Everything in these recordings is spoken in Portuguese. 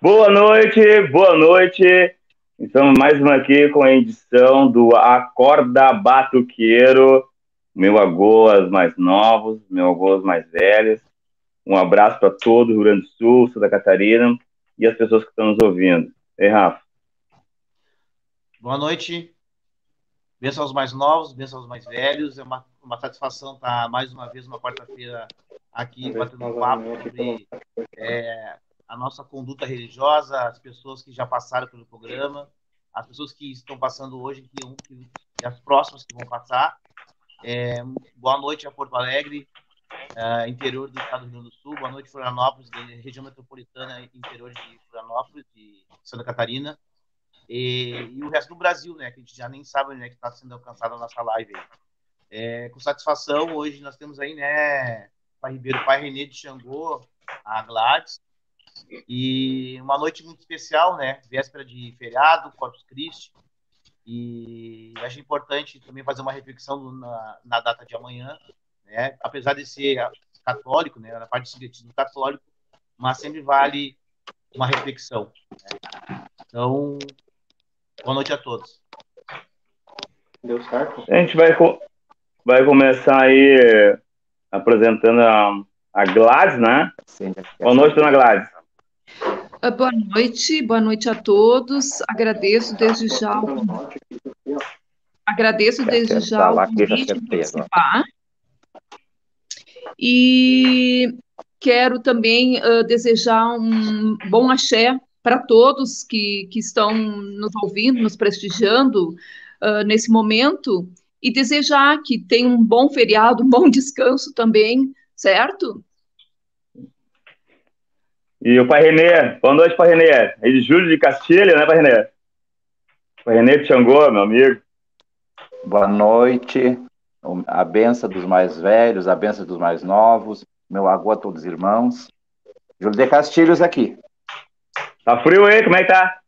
Boa noite, boa noite. Estamos mais uma aqui com a edição do Acorda Batuqueiro. Meu agô, mais novos, meu agô, mais velhos. Um abraço para todo o Rio Grande do Sul, Santa Catarina e as pessoas que estão nos ouvindo. Ei, Rafa. Boa noite. Bênção aos mais novos, bênção aos mais velhos. É uma satisfação estar mais uma vez, uma quarta-feira, aqui batendo um papo sobre a nossa conduta religiosa, as pessoas que já passaram pelo programa, as pessoas que estão passando hoje e as próximas que vão passar. Boa noite a Porto Alegre, interior do estado do Rio Grande do Sul. Boa noite, Florianópolis, região metropolitana, interior de Florianópolis, de Santa Catarina. E o resto do Brasil, né, que a gente já nem sabe onde é que está sendo alcançada a nossa live aí. Com satisfação, hoje nós temos aí, né, Pai Ribeiro, Pai Renê de Xangô, a Gladys, e uma noite muito especial, né, véspera de feriado, Corpus Christi, e acho importante também fazer uma reflexão na data de amanhã, né, apesar de ser católico, né, na parte de sincretismo católico, mas sempre vale uma reflexão, né? Então, boa noite a todos. Deu certo? A gente vai começar aí apresentando a Gladys, né? Sim. Boa noite, dona Gladys. Boa noite a todos. Agradeço desde já o convite de participar. E quero também desejar um bom axé para todos que estão nos ouvindo, nos prestigiando nesse momento, e desejar que tenham um bom feriado, um bom descanso também, certo? E o Pai Renê, boa noite, Pai Renê. É de Júlio de Castilho, né, Pai Renê? Pai Renê de Xangô, meu amigo. Boa noite, a benção dos mais velhos, a benção dos mais novos, meu agô a todos os irmãos. Júlio de Castilhos aqui. Tá frio aí? Como é que tá?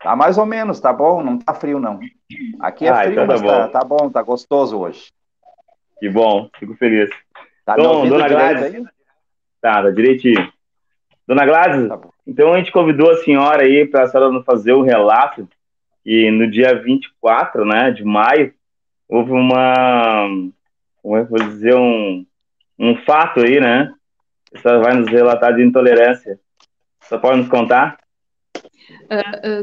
Tá mais ou menos, tá bom? Não tá frio, não. Aqui é frio, então mas bom. Tá bom, tá gostoso hoje. Que bom, fico feliz. Tá me ouvindo Dona direito Gladys aí? Tá direitinho. Dona Gladys, Tá bom. Então a gente convidou a senhora aí para a senhora nos fazer um relato que no dia 24, né, de maio, houve vou dizer, um fato aí, né? A senhora vai nos relatar de intolerância. Você pode nos contar?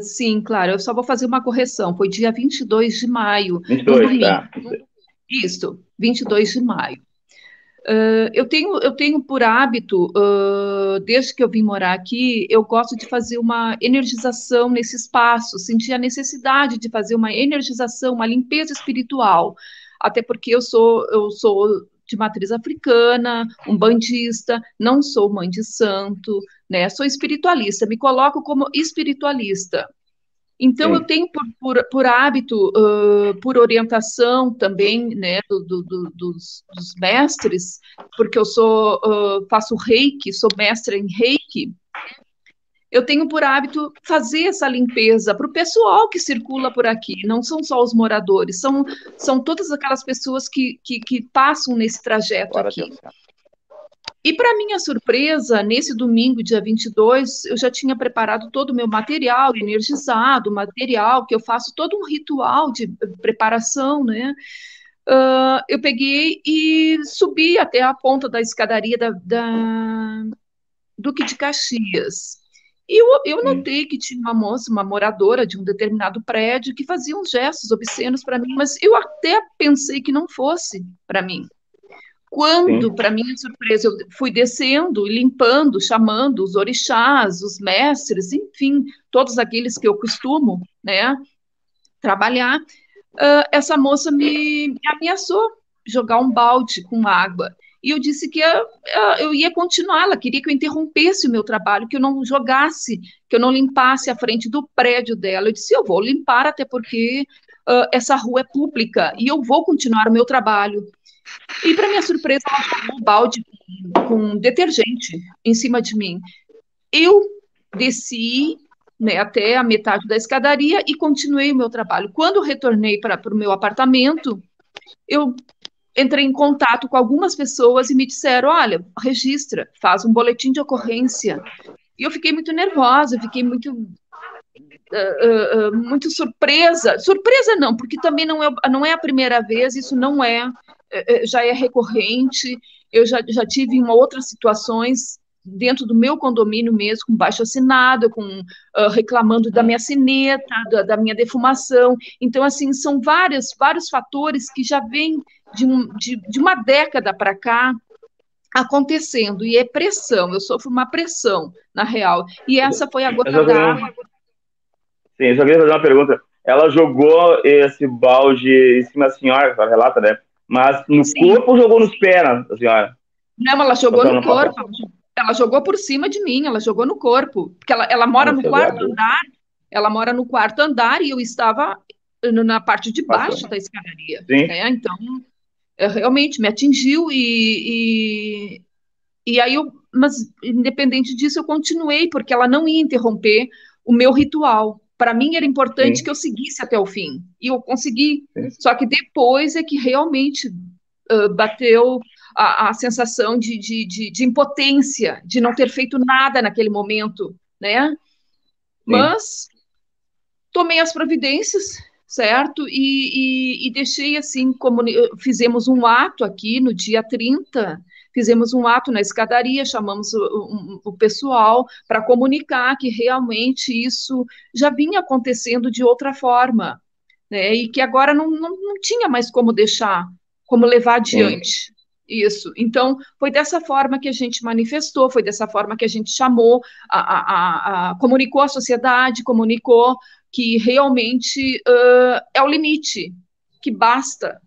Sim, claro. Eu só vou fazer uma correção. Foi dia 22 de maio. 22, no domingo. tá. Isso, 22 de maio. Eu tenho por hábito, desde que eu vim morar aqui, eu gosto de fazer uma energização nesse espaço, senti a necessidade de fazer uma energização, uma limpeza espiritual, até porque eu sou de matriz africana, umbandista, não sou mãe de santo, né? Sou espiritualista, me coloco como espiritualista. Então, eu tenho por hábito, por orientação também, né, dos mestres, porque eu faço reiki, sou mestra em reiki, eu tenho por hábito fazer essa limpeza para o pessoal que circula por aqui, não são só os moradores, são todas aquelas pessoas que passam nesse trajeto aqui. E, para minha surpresa, nesse domingo, dia 22, eu já tinha preparado todo o meu material energizado, material que eu faço todo um ritual de preparação, né? Eu peguei e subi até a ponta da escadaria da Duque de Caxias. E eu notei que tinha uma moça, uma moradora de um determinado prédio, que fazia uns gestos obscenos para mim, mas eu até pensei que não fosse para mim. Quando, para minha surpresa, eu fui descendo e limpando, chamando os orixás, os mestres, enfim, todos aqueles que eu costumo, né, trabalhar, essa moça me ameaçou jogar um balde com água. E eu disse que eu ia continuar, ela queria que eu interrompesse o meu trabalho, que eu não jogasse, que eu não limpasse a frente do prédio dela. Eu disse, eu vou limpar, até porque essa rua é pública, e eu vou continuar o meu trabalho. E, para minha surpresa, ela jogou um balde com detergente em cima de mim. Eu desci, né, até a metade da escadaria e continuei o meu trabalho. Quando retornei para o meu apartamento, eu entrei em contato com algumas pessoas e me disseram, olha, registra, faz um boletim de ocorrência. E eu fiquei muito nervosa, eu fiquei muito surpresa. Surpresa não, porque também não é a primeira vez, isso não já é recorrente. Eu já tive em outras situações dentro do meu condomínio mesmo, com baixo-assinado, reclamando da minha sineta, da minha defumação. Então, assim, são vários fatores que já vêm de uma década para cá acontecendo, e é pressão, eu sofro uma pressão, na real. E essa foi a Eu gota só queria, d'água. sim, eu só queria fazer uma pergunta. Ela jogou esse balde em cima da senhora, ela relata, né? Mas no Sim. corpo ou jogou nos pés, da senhora? Não, ela Ou jogou ela no não passou? corpo, ela jogou por cima de mim, ela jogou no corpo, porque ela Ah, mora mas no você é quarto adulto. andar, ela mora no quarto andar e eu estava na parte de baixo Passou. da escadaria, Sim, né? Então, realmente me atingiu e aí mas independente disso, eu continuei, porque ela não ia interromper o meu ritual. Para mim era importante que sim, eu seguisse até o fim, e eu consegui. sim. Só que depois é que realmente bateu a sensação de impotência, de não ter feito nada naquele momento, né? Sim. Mas tomei as providências, certo? E deixei assim, como fizemos um ato aqui no dia 30, fizemos um ato na escadaria, chamamos o pessoal para comunicar que realmente isso já vinha acontecendo de outra forma, né? E que agora não tinha mais como deixar, como levar Sim. adiante. Isso. Então, foi dessa forma que a gente manifestou, foi dessa forma que a gente chamou, comunicou à sociedade, comunicou que realmente é o limite, que basta.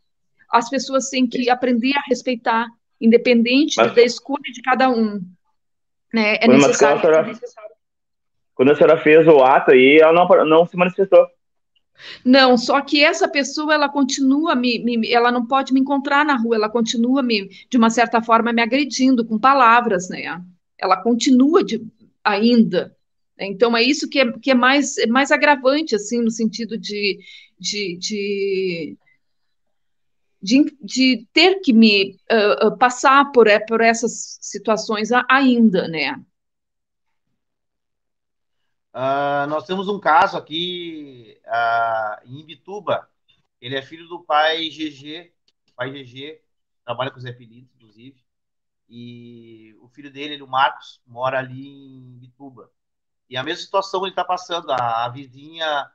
As pessoas têm que aprender a respeitar, independente Mas da escolha de cada um. Né? É mas necessário. quando a senhora fez o ato aí, ela não se manifestou. Não, só que essa pessoa, ela continua ela não pode me encontrar na rua, ela continua de uma certa forma, me agredindo com palavras, né? Ela continua ainda. Né? Então, é isso que é mais agravante, assim, no sentido de, de, de ter que me passar por essas situações ainda, né? Nós temos um caso aqui em Imbituba. Ele é filho do pai GG. O pai GG trabalha com os apelidos, inclusive. E o filho dele, o Marcos, mora ali em Imbituba. E a mesma situação ele está passando. A vizinha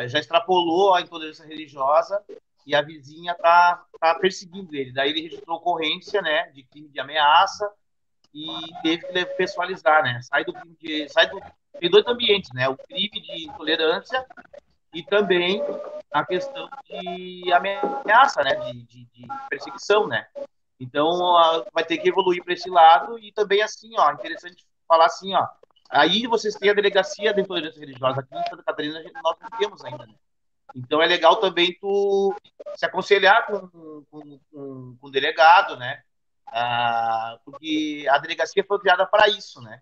já extrapolou a intolerância religiosa e a vizinha tá perseguindo ele. Daí ele registrou ocorrência, né, de crime de ameaça e teve que pessoalizar, né? Tem dois ambientes, né? O crime de intolerância e também a questão de ameaça, né? De perseguição, né? Então, vai ter que evoluir para esse lado e também, assim, ó, interessante falar assim, ó, aí vocês têm a delegacia de intolerância religiosa aqui em Santa Catarina, nós não temos ainda, né? Então, é legal também tu se aconselhar com o delegado, né? Porque a delegacia foi criada para isso, né?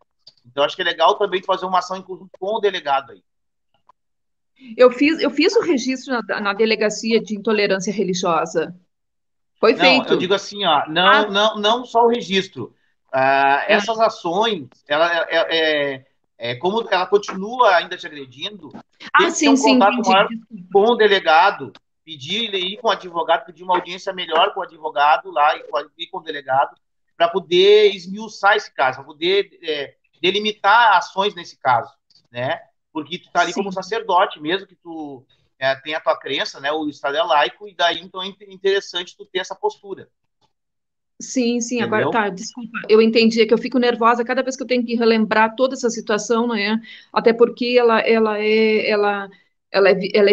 Então, acho que é legal também fazer uma ação em conjunto com o delegado aí. Eu fiz o registro na delegacia de intolerância religiosa. Foi Não, eu feito. digo assim, ó, Ah, não só o registro. Essas ações, como ela continua ainda te agredindo, tem que ter sim, um sim, contato entendi. maior Desculpa. com o delegado, pedir ele ir com o advogado, pedir uma audiência melhor com o advogado lá e com o delegado, para poder esmiuçar esse caso, para poder delimitar ações nesse caso, né? Porque tu tá ali como Sim, sacerdote, mesmo que tu tenha a tua crença, né? O Estado é laico, e daí então é interessante tu ter essa postura, sim, agora entendeu? tá, desculpa. Eu entendi, é que eu fico nervosa cada vez que eu tenho que relembrar toda essa situação, né? Até porque ela é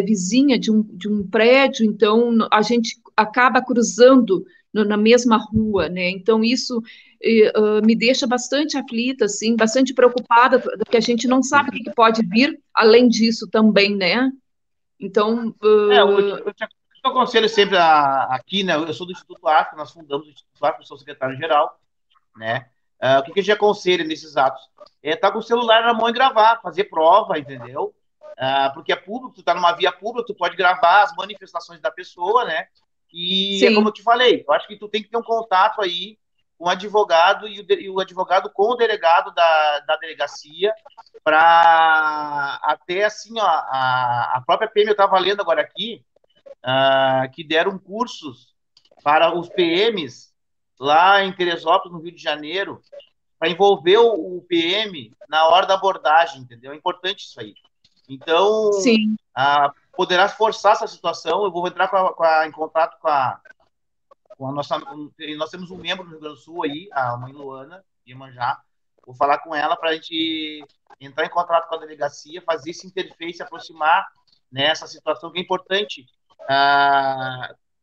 vizinha de um prédio, então a gente acaba cruzando na mesma rua, né? Então isso me deixa bastante aflita, assim, bastante preocupada, porque a gente não sabe o que pode vir além disso também, né? Então, Eu te aconselho sempre aqui, né? Eu sou do Instituto Afro, nós fundamos o Instituto Afro, eu sou secretário-geral, né? O que a gente aconselha nesses atos? É estar com o celular na mão e gravar, fazer prova, entendeu? Porque é público, tu tá numa via pública, tu pode gravar as manifestações da pessoa, né? E é como sim, eu te falei, eu acho que tu tem que ter um contato aí com o advogado e o advogado com o delegado da delegacia, para até assim, ó, a própria PM, eu estava lendo agora aqui, que deram cursos para os PMs lá em Teresópolis, no Rio de Janeiro, para envolver o PM na hora da abordagem, entendeu? É importante isso aí. Então, Sim. Poderá forçar essa situação. Eu vou entrar em contato com a nossa. Nós temos um membro do Rio Grande do Sul aí, a mãe Luana, de Iemanjá. Vou falar com ela para a gente entrar em contato com a delegacia, fazer esse interface, aproximar nessa situação que é importante.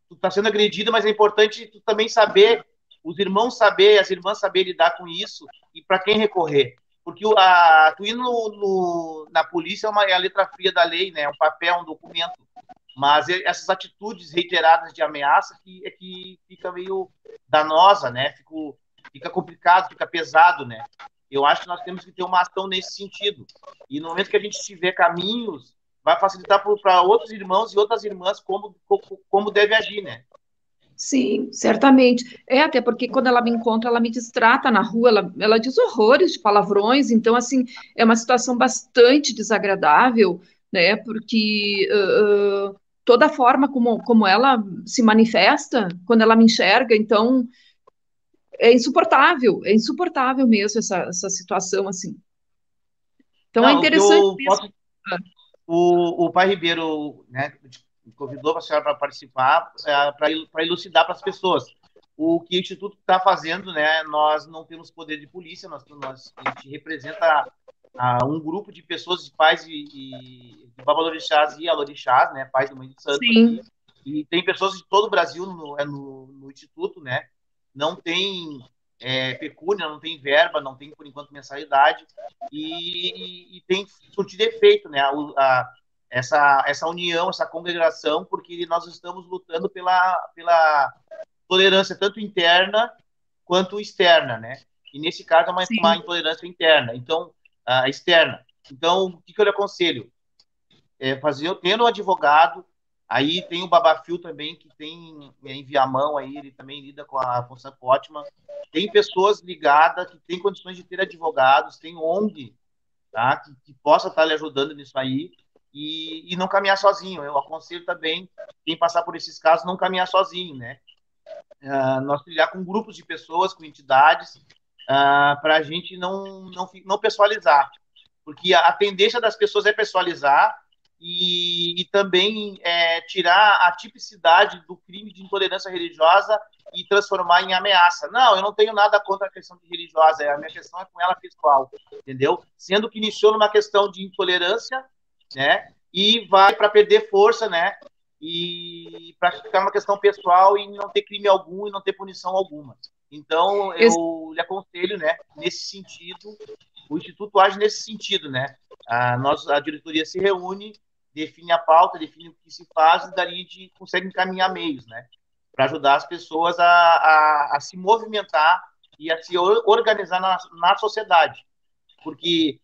Tu está sendo agredido, mas é importante tu também saber, os irmãos saber, as irmãs saber lidar com isso e para quem recorrer. Porque tu ir na polícia é a letra fria da lei, né? É um papel, um documento. Mas essas atitudes reiteradas de ameaça que fica meio danosa, né? Fica complicado, fica pesado, né? Eu acho que nós temos que ter uma ação nesse sentido. E no momento que a gente tiver caminhos, vai facilitar para outros irmãos e outras irmãs como deve agir, né? Sim, certamente. Até porque quando ela me encontra, ela me distrata na rua, ela diz horrores de palavrões, então, assim, é uma situação bastante desagradável, né? Porque toda a forma como ela se manifesta, quando ela me enxerga, então, é insuportável mesmo essa situação, assim. Então, é Não, o que interessante eu mesmo. posso... O pai Ribeiro, né, convidou a senhora para participar, para elucidar para as pessoas. O que o Instituto está fazendo, né? Nós não temos poder de polícia, a gente representa um grupo de pessoas, de pais de babalorixás e alorixás, né? Pais do Mãe de Santo Sim. aqui. E tem pessoas de todo o Brasil no Instituto, né? Não tem pecúnia, não tem verba, não tem, por enquanto, mensalidade. E tem surtido efeito, né? Essa união, essa congregação, porque nós estamos lutando pela tolerância tanto interna quanto externa, né? E nesse caso é uma intolerância interna, então externa. Então, o que eu lhe aconselho? Tendo um advogado, aí tem o Babafio também, que tem em Viamão, aí ele também lida com a função ótima. Tem pessoas ligadas que têm condições de ter advogados, tem ONG, tá? que possa estar lhe ajudando nisso aí, e não caminhar sozinho. Eu aconselho também quem passar por esses casos não caminhar sozinho, né? Nós trilhar com grupos de pessoas, com entidades, para a gente não pessoalizar, porque a tendência das pessoas é pessoalizar e também tirar a tipicidade do crime de intolerância religiosa e transformar em ameaça. Não, eu não tenho nada contra a questão de religiosa, a minha questão é com ela pessoal, entendeu? Sendo que iniciou numa questão de intolerância, né? E vai para perder força, né? E para ficar uma questão pessoal e não ter crime algum e não ter punição alguma. Então, eu lhe aconselho, né? Nesse sentido, o Instituto age nesse sentido, né? A diretoria se reúne, define a pauta, define o que se faz e dali a gente consegue encaminhar meios, né? Para ajudar as pessoas a se movimentar e a se organizar na sociedade. Porque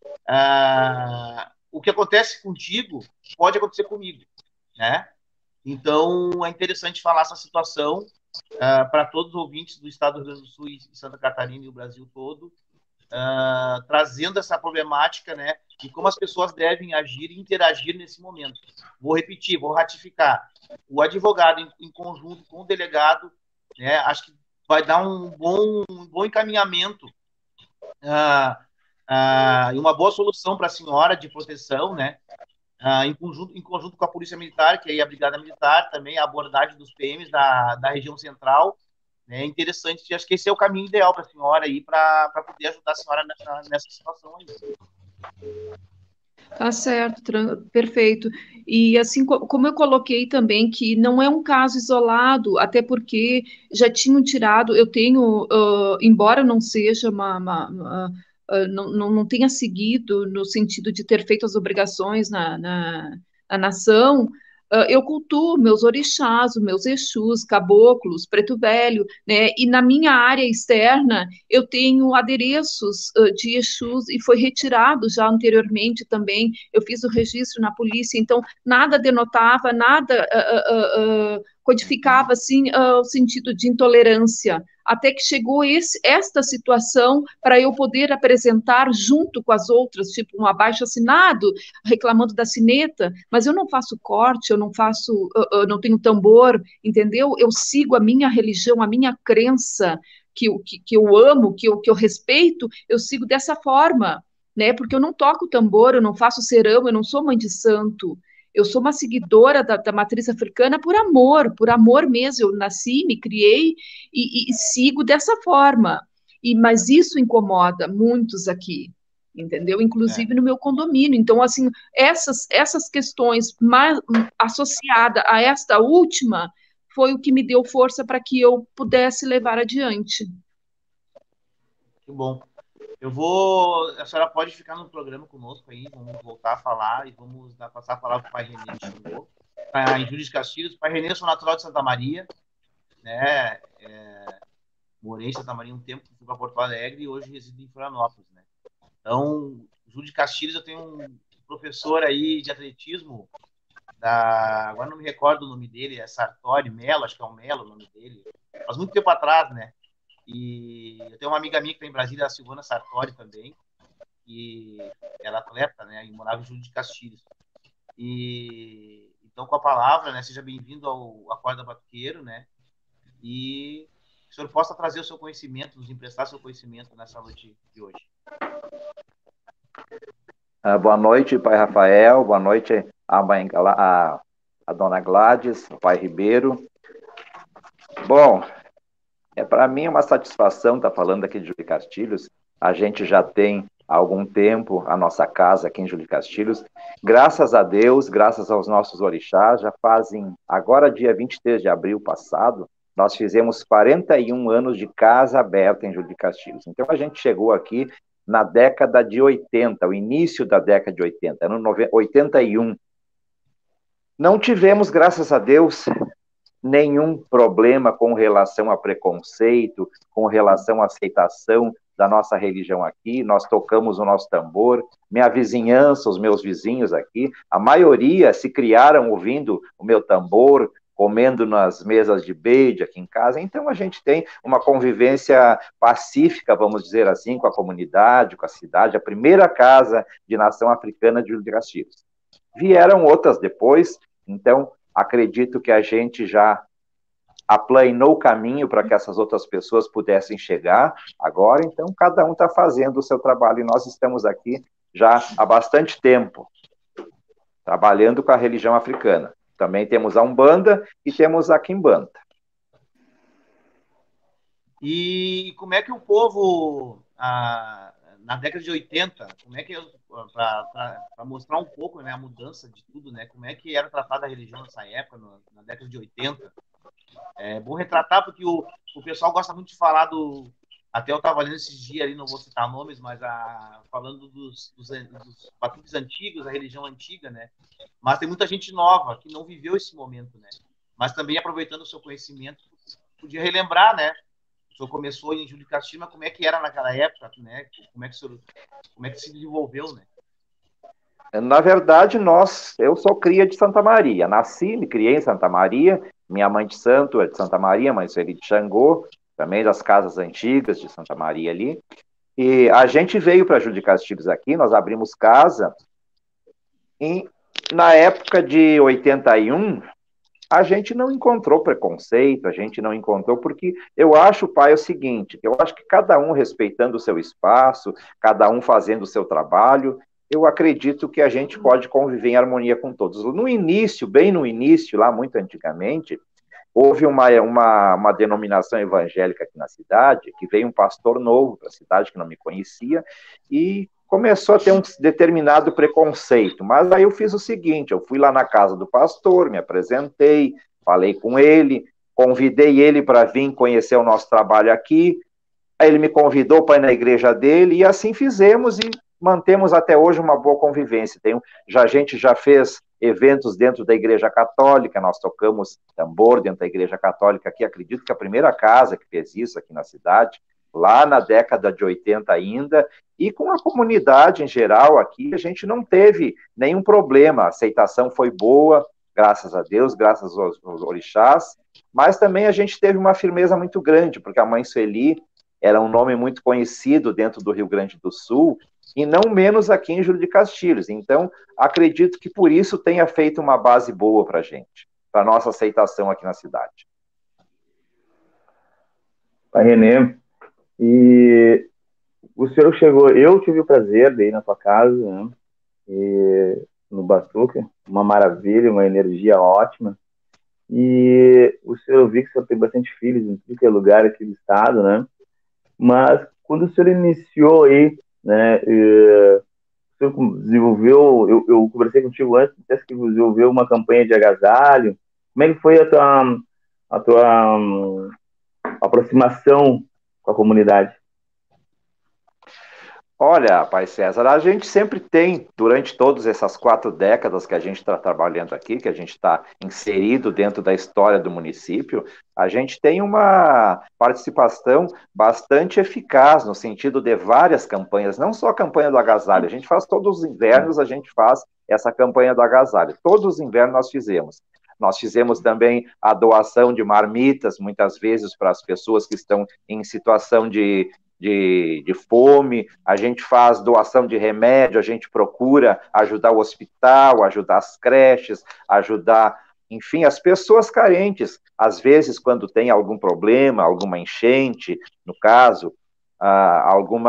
o que acontece contigo pode acontecer comigo, né? Então, é interessante falar essa situação para todos os ouvintes do estado do Rio Grande do Sul e Santa Catarina e o Brasil todo, trazendo essa problemática, né, de como as pessoas devem agir e interagir nesse momento. Vou repetir, vou ratificar. O advogado, em conjunto com o delegado, né, acho que vai dar um bom encaminhamento e uma boa solução para a senhora de proteção, né, em conjunto com a Polícia Militar, que é a Brigada Militar, também a abordagem dos PMs da região central. É interessante, acho que esse é o caminho ideal para a senhora aí, para poder ajudar a senhora nessa situação aí. Tá certo, perfeito. E assim como eu coloquei também que não é um caso isolado, até porque já tinham tirado, eu tenho, embora não seja não tenha seguido no sentido de ter feito as obrigações na nação, eu cultuo meus orixás, os meus exus, caboclos, preto velho, né? E na minha área externa eu tenho adereços de exus e foi retirado já anteriormente também. Eu fiz o registro na polícia, então nada denotava, nada codificava assim o sentido de intolerância, até que chegou esta situação para eu poder apresentar junto com as outras, tipo um abaixo-assinado reclamando da sineta, mas eu não faço corte, eu não faço, eu não tenho tambor, entendeu? Eu sigo a minha religião, a minha crença, que eu amo, que eu respeito, eu sigo dessa forma, né? Porque eu não toco tambor, eu não faço serão, eu não sou mãe de santo. Eu sou uma seguidora da matriz africana por amor mesmo. Eu nasci, me criei e sigo dessa forma. Mas isso incomoda muitos aqui, entendeu? Inclusive no meu condomínio. Então, assim, essas questões mais associadas a esta última foi o que me deu força para que eu pudesse levar adiante. Que bom. A senhora pode ficar no programa conosco aí, vamos voltar a falar e vamos passar a palavra para o pai Renê de Xangô, em Júlio de Castilhos. O pai Renê, eu sou natural de Santa Maria, né? Morei em Santa Maria um tempo, fui para Porto Alegre e hoje resido em Florianópolis, né? Então, Júlio de Castilhos, eu tenho um professor aí de atletismo, agora não me recordo o nome dele, é Sartori Melo, acho que é o Melo o nome dele, faz muito tempo atrás, né? E eu tenho uma amiga minha que está em Brasília, a Silvana Sartori também, e ela é atleta, né? E morava em Júlio de Castilhos. E então, com a palavra, né? Seja bem-vindo ao Acorda Batuqueiro, né? E que o senhor possa trazer o seu conhecimento, nos emprestar seu conhecimento nessa noite de hoje. Boa noite, pai Rafael. Boa noite a dona Gladys, o pai Ribeiro. Bom, para mim é uma satisfação estar falando aqui de Júlio de Castilhos. A gente já tem há algum tempo a nossa casa aqui em Júlio de Castilhos. Graças a Deus, graças aos nossos orixás, já fazem, agora dia 23 de abril passado, nós fizemos 41 anos de casa aberta em Júlio de Castilhos. Então a gente chegou aqui na década de 80, o início da década de 80, ano 81. Não tivemos, graças a Deus, nenhum problema com relação a preconceito, com relação à aceitação da nossa religião aqui. Nós tocamos o nosso tambor, minha vizinhança, os meus vizinhos aqui, a maioria se criaram ouvindo o meu tambor, comendo nas mesas de beide aqui em casa. Então a gente tem uma convivência pacífica, vamos dizer assim, com a comunidade, com a cidade, a primeira casa de nação africana de Júlio de Castilhos. Vieram outras depois, então acredito que a gente já aplainou o caminho para que essas outras pessoas pudessem chegar agora, então cada um está fazendo o seu trabalho, e nós estamos aqui já há bastante tempo, trabalhando com a religião africana. Também temos a Umbanda e temos a Quimbanda. E como é que o povo, na década de 80, como é que, para mostrar um pouco, né, a mudança de tudo, né, como é que era tratada a religião nessa época, na década de 80, é bom retratar, porque o pessoal gosta muito de falar até eu estava lendo esses dias ali, não vou citar nomes, mas falando dos batuques antigos, a religião antiga, né? Mas tem muita gente nova que não viveu esse momento, né? Mas também, aproveitando o seu conhecimento, podia relembrar, né? O senhor começou em Júlio de Castilhos, mas como é que era naquela época, né? Como é que se desenvolveu, né? Na verdade, eu sou cria de Santa Maria. Nasci, me criei em Santa Maria. Minha mãe de santo é de Santa Maria, mãe Sueli de Xangô, também das casas antigas de Santa Maria ali. E a gente veio para Júlio de Castilhos aqui, nós abrimos casa. E na época de 81, a gente não encontrou preconceito, a gente não encontrou, porque eu acho, pai, o seguinte, eu acho que cada um respeitando o seu espaço, cada um fazendo o seu trabalho, eu acredito que a gente pode conviver em harmonia com todos. No início, bem no início, lá muito antigamente, houve uma denominação evangélica aqui na cidade, que veio um pastor novo para a cidade, que não me conhecia, e começou a ter um determinado preconceito. Mas aí eu fiz o seguinte, eu fui lá na casa do pastor, me apresentei, falei com ele, convidei ele para vir conhecer o nosso trabalho aqui, aí ele me convidou para ir na igreja dele, e assim fizemos, e mantemos até hoje uma boa convivência. A gente já fez eventos dentro da Igreja Católica, nós tocamos tambor dentro da Igreja Católica aqui, acredito que a primeira casa que fez isso aqui na cidade, lá na década de 80 ainda, e com a comunidade em geral aqui, a gente não teve nenhum problema, a aceitação foi boa, graças a Deus, graças aos orixás, mas também a gente teve uma firmeza muito grande, porque a mãe Sueli era um nome muito conhecido dentro do Rio Grande do Sul, e não menos aqui em Júlio de Castilhos. Então, acredito que por isso tenha feito uma base boa para a gente, para a nossa aceitação aqui na cidade. Pai Renê, e o senhor chegou, eu tive o prazer de ir na sua casa, né? E no Batuca, uma maravilha, uma energia ótima. E o senhor, eu vi que o senhor tem bastante filhos em tudo que é lugar aqui do estado, né? Mas quando o senhor iniciou aí, né? O senhor desenvolveu, eu conversei contigo antes, disse que desenvolveu uma campanha de agasalho. Como é que foi a tua aproximação com a comunidade? Olha, Pai César, a gente sempre tem, durante todas essas 4 décadas que a gente está trabalhando aqui, que a gente está inserido dentro da história do município, a gente tem uma participação bastante eficaz no sentido de várias campanhas, não só a campanha do agasalho, a gente faz todos os invernos, a gente faz essa campanha do agasalho, todos os invernos nós fizemos. Nós fizemos também a doação de marmitas, muitas vezes para as pessoas que estão em situação de fome, a gente faz doação de remédio, a gente procura ajudar o hospital, ajudar as creches, ajudar, enfim, as pessoas carentes. Às vezes, quando tem algum problema, alguma enchente, no caso, algum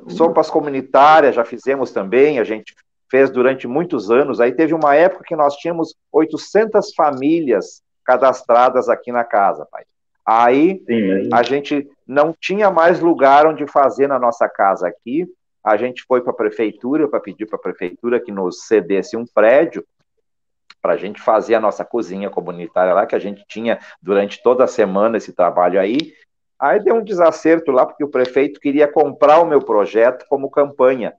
sopas comunitárias já fizemos também, a gente fez durante muitos anos. Aí teve uma época que nós tínhamos 800 famílias cadastradas aqui na casa, pai. Aí a gente não tinha mais lugar onde fazer na nossa casa aqui. A gente foi para a prefeitura para pedir para a prefeitura que nos cedesse um prédio para a gente fazer a nossa cozinha comunitária lá, que a gente tinha durante toda a semana esse trabalho aí. Aí deu um desacerto lá, porque o prefeito queria comprar o meu projeto como campanha.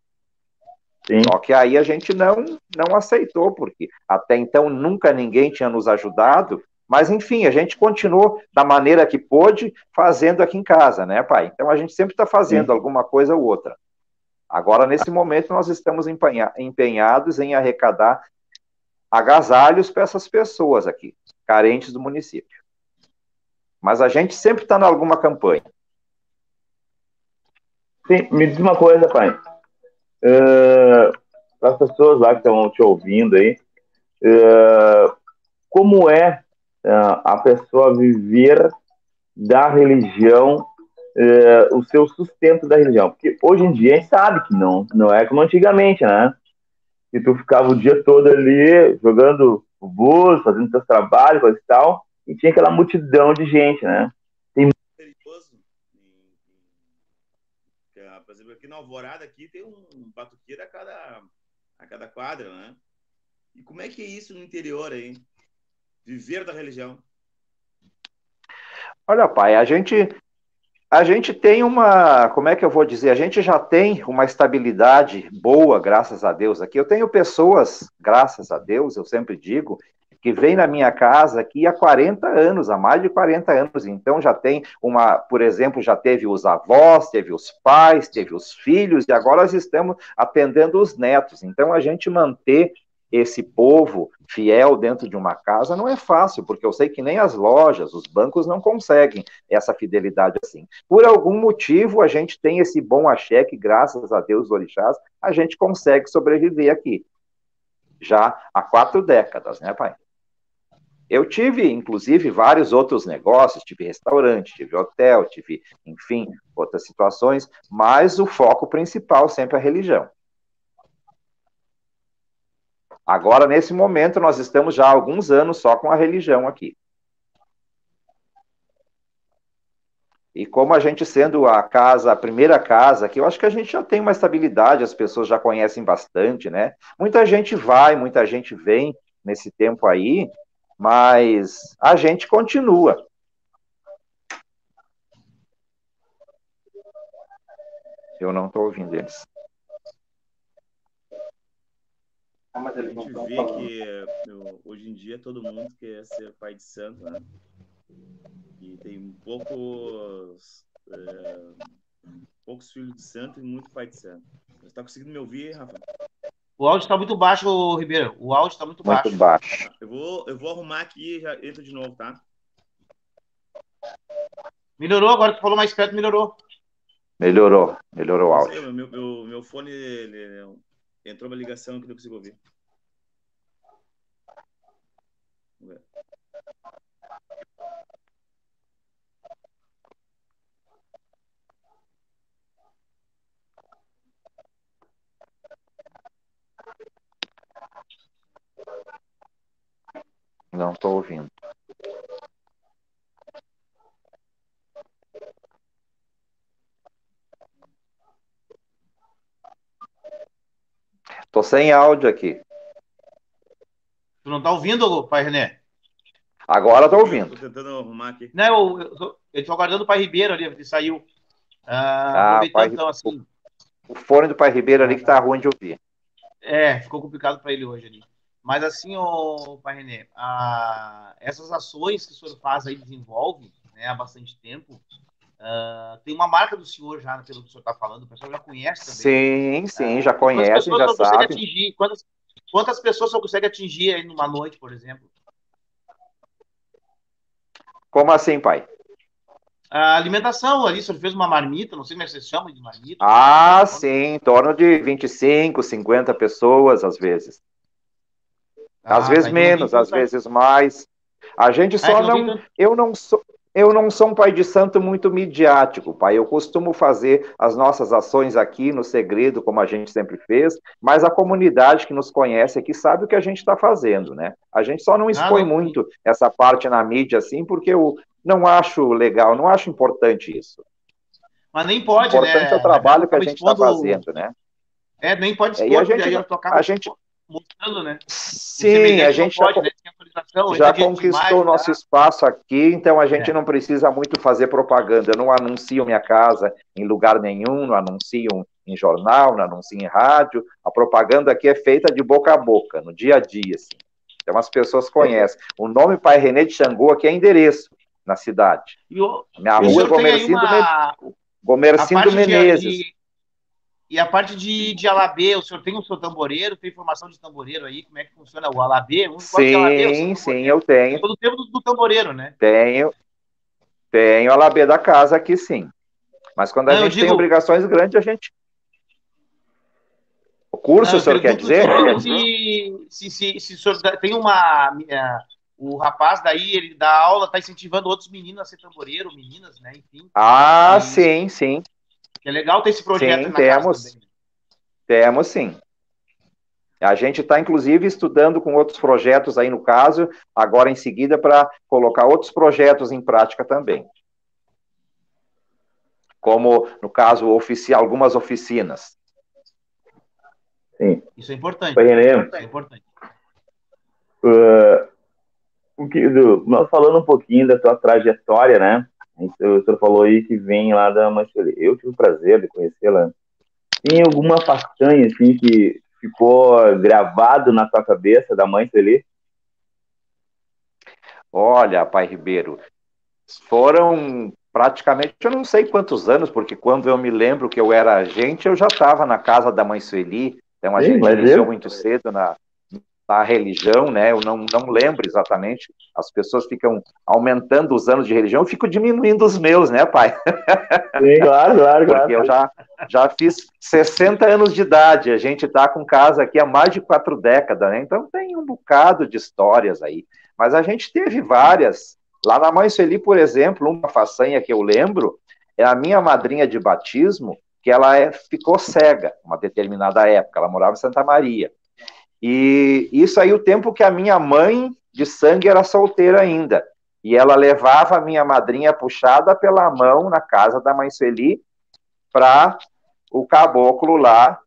Sim. Só que aí a gente não aceitou, porque até então nunca ninguém tinha nos ajudado, mas enfim, a gente continuou da maneira que pôde, fazendo aqui em casa, né, pai? Então a gente sempre está fazendo alguma coisa ou outra. Agora, nesse momento, nós estamos empenhados em arrecadar agasalhos para essas pessoas aqui, carentes do município. Mas a gente sempre está em alguma campanha. Sim, me diz uma coisa, pai. Para as pessoas lá que estão te ouvindo aí, como é a pessoa viver da religião, o seu sustento da religião? Porque hoje em dia a gente sabe que não é como antigamente, né? Que tu ficava o dia todo ali jogando o bus, fazendo seus trabalhos, coisa e tal, e tinha aquela multidão de gente, né? Tem perigoso. Por exemplo, aqui na Alvorada aqui tem um batuqueiro a cada quadra, né? E como é que é isso no interior aí? Viver da religião? Olha, pai, a gente tem uma, como é que eu vou dizer? A gente já tem uma estabilidade boa, graças a Deus, aqui. Eu tenho pessoas, graças a Deus, eu sempre digo, que vêm na minha casa aqui há 40 anos, há mais de 40 anos. Então já tem por exemplo, já teve os avós, teve os pais, teve os filhos, e agora nós estamos atendendo os netos. Então a gente manter esse povo fiel dentro de uma casa não é fácil, porque eu sei que nem as lojas, os bancos não conseguem essa fidelidade assim. Por algum motivo, a gente tem esse bom axé que, graças a Deus, orixás, a gente consegue sobreviver aqui. Já há 4 décadas, né, pai? Eu tive, inclusive, vários outros negócios, tive restaurante, tive hotel, tive, enfim, outras situações, mas o foco principal sempre é a religião. Agora, nesse momento, nós estamos já há alguns anos só com a religião aqui. E como a gente sendo a primeira casa, que eu acho que a gente já tem uma estabilidade, as pessoas já conhecem bastante, né? Muita gente vai, muita gente vem nesse tempo aí, mas a gente continua. Eu não estou ouvindo eles. A gente vê que hoje em dia todo mundo quer ser pai de santo, né? E tem poucos filhos de santo e muito pai de santo. Você está conseguindo me ouvir, Rafa? O áudio está muito baixo, Ribeiro. O áudio está muito baixo. Muito baixo. Eu vou arrumar aqui e já entro de novo, tá? Melhorou, agora que tu falou mais perto, melhorou. Melhorou o Não sei, áudio. meu fone entrou uma ligação que não consigo ouvir. Vamos ver. Não estou ouvindo. Estou sem áudio aqui. Tu não tá ouvindo, pai René? Agora estou ouvindo. Estou tentando arrumar aqui. Não, eu tô aguardando o pai Ribeiro ali, ele saiu. pai, Aproveitando, então, assim. O fone do pai Ribeiro ali que está ruim de ouvir. Ficou complicado para ele hoje ali. Mas assim, pai René, essas ações que o senhor faz aí, desenvolve, né, há bastante tempo, tem uma marca do senhor já, pelo que o senhor está falando, o pessoal já conhece também. Sim, já conhecem, já sabem. Quantas pessoas o senhor consegue atingir aí numa noite, por exemplo? Como assim, pai? A alimentação ali, o senhor fez uma marmita, não sei como é que vocês chamam de marmita. Sim, em torno de 25, 50 pessoas, às vezes. Às vezes então menos, às vezes mais. A gente só não... Eu não sou um pai de santo muito midiático, pai. Eu costumo fazer as nossas ações aqui no segredo, como a gente sempre fez, mas a comunidade que nos conhece aqui sabe o que a gente está fazendo, né? A gente só não expõe muito essa parte na mídia, assim, porque eu não acho legal, não acho importante isso. Mas nem pode, né? O importante é o trabalho que a gente está fazendo, né? Nem pode expor, a gente mostrando, né? Sim, a gente já conquistou o nosso espaço aqui, então a gente não precisa muito fazer propaganda. Eu não anuncio minha casa em lugar nenhum, não anuncio em jornal, não anuncio em rádio. A propaganda aqui é feita de boca a boca, no dia a dia. Assim. Então as pessoas conhecem. O nome Pai René de Xangô aqui é endereço na cidade. Minha rua é Gomercindo Menezes. E a parte de Alabê, o senhor tem o seu tamboreiro? Tem formação de tamboreiro aí? Como é que funciona o Alabê? Sim, eu tenho. Todo o tempo do tamboreiro, né? Tenho Alabê da casa aqui, sim. Mas quando a gente tem obrigações grandes, a gente... O curso, o senhor quer dizer? Se o senhor tem o rapaz daí, ele dá aula, está incentivando outros meninos a ser tamboreiro, meninas, né? Enfim. Sim. É legal ter esse projeto na casa também. Temos, sim. A gente está, inclusive, estudando com outros projetos aí no caso, agora em seguida, para colocar outros projetos em prática também. Como, no caso, algumas oficinas. Sim. Isso é importante. René, é importante. Nós falando um pouquinho da tua trajetória, né? O senhor falou aí que vem lá da Mãe Sueli. Eu tive o prazer de conhecê-la. Tem alguma façanha assim que ficou gravado na tua cabeça da Mãe Sueli? Olha, pai Ribeiro, foram praticamente, eu não sei quantos anos, porque quando eu me lembro que eu era agente, eu já estava na casa da Mãe Sueli. Então a gente iniciou muito cedo na religião, né? Eu não lembro exatamente. As pessoas ficam aumentando os anos de religião, eu fico diminuindo os meus, né, pai? Sim, claro. Porque eu já fiz 60 anos de idade, a gente está com casa aqui há mais de 4 décadas, né? Então tem um bocado de histórias aí. Mas a gente teve várias. Lá na Mãe Sueli, por exemplo, uma façanha que eu lembro é a minha madrinha de batismo, que ela ficou cega uma determinada época, ela morava em Santa Maria. E isso aí o tempo que a minha mãe de sangue era solteira ainda. E ela levava a minha madrinha puxada pela mão na casa da Mãe Sueli para o caboclo lá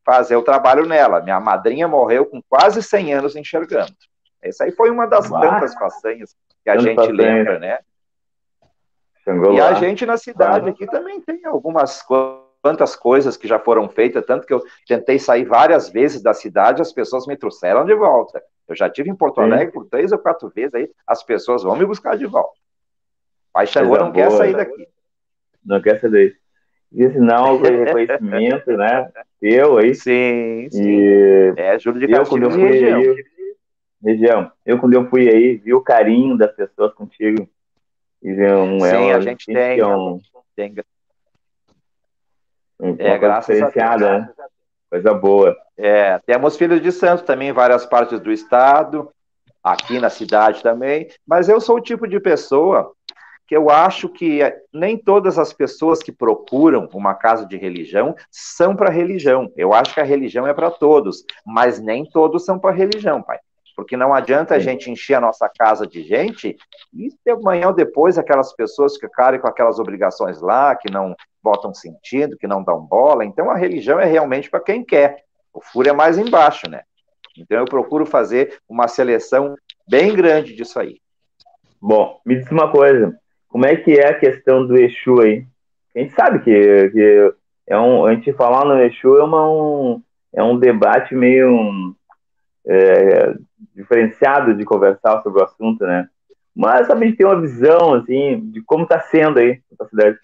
fazer o trabalho nela. Minha madrinha morreu com quase 100 anos enxergando. Essa aí foi uma das tantas façanhas que a gente lembra, né? E a gente na cidade aqui também tem algumas quantas coisas que já foram feitas, tanto que eu tentei sair várias vezes da cidade, as pessoas me trouxeram de volta. Eu já estive em Porto Alegre por 3 ou 4 vezes, aí as pessoas vão me buscar de volta. Pai Xangô não quer sair daqui. Não quer sair daí. de sinal de reconhecimento, né? Teu aí. Sim, sim. E Júlio de eu, quando eu Castilhos e fui região. aí, eu, quando eu fui aí, vi o carinho das pessoas contigo. E Sim, a gente tem uma coisa graças a Deus. diferenciada, né? Coisa boa. Temos filhos de santo também em várias partes do estado, aqui na cidade também, mas eu sou o tipo de pessoa que eu acho que nem todas as pessoas que procuram uma casa de religião são para religião. Eu acho que a religião é para todos, mas nem todos são para religião, pai. Porque não adianta a gente encher a nossa casa de gente e de amanhã ou depois aquelas pessoas que ficarem com aquelas obrigações lá, que não botam sentido, que não dão bola. Então a religião é realmente para quem quer. O furo é mais embaixo, né? Então eu procuro fazer uma seleção bem grande disso aí. Bom, me diz uma coisa. Como é que é a questão do Exu aí? A gente sabe que a gente falar no Exu é um debate meio diferenciado de conversar sobre o assunto, né? Mas sabe, a gente tem uma visão, assim, de como está sendo aí na cidade.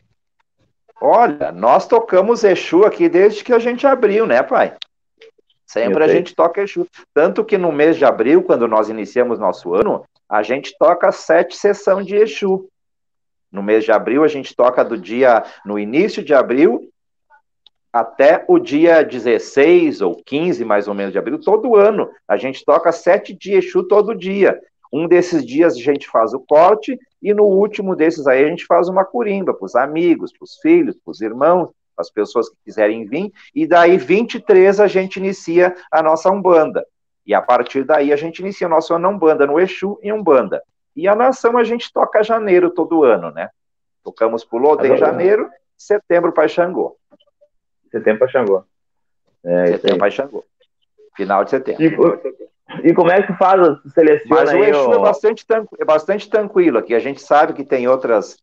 Olha, nós tocamos Exu aqui desde que a gente abriu, né, pai? Sempre a gente toca Exu. Tanto que no mês de abril, quando nós iniciamos nosso ano, a gente toca 7 sessões de Exu. No mês de abril, a gente toca no início de abril até o dia 16 ou 15, mais ou menos, de abril, todo ano. A gente toca 7 de Exu todo dia. Um desses dias a gente faz o corte e no último desses aí a gente faz uma curimba para os amigos, para os filhos, para os irmãos, para as pessoas que quiserem vir. E daí, 23, a gente inicia a nossa Umbanda. E a partir daí a gente inicia a nossa Umbanda no Exu e Umbanda. E a nação a gente toca janeiro todo ano, né? Tocamos pro Lodê em janeiro, setembro para Xangô. Setembro para Xangô. Setembro para Xangô. Final de setembro. E como é que tu faz? Tu seleciona. Mas o Exu é bastante tranquilo aqui. A gente sabe que tem outras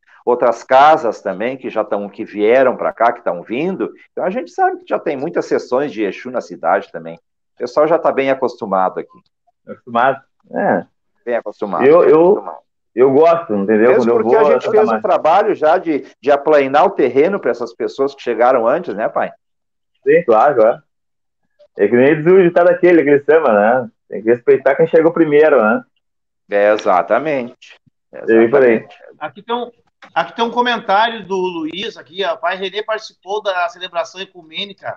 casas também que vieram para cá, que estão vindo. Então a gente sabe que já tem muitas sessões de Exu na cidade também. O pessoal já está bem acostumado aqui. Acostumado? Bem acostumado. Eu gosto, entendeu? Mesmo porque a gente fez um trabalho já de aplainar o terreno para essas pessoas que chegaram antes, né, pai? Sim, claro. É que nem diz o ditado aquele samba, né? Tem que respeitar quem chegou primeiro, né? Exatamente. Aqui tem um comentário do Luiz aqui. O pai Renê participou da celebração ecumênica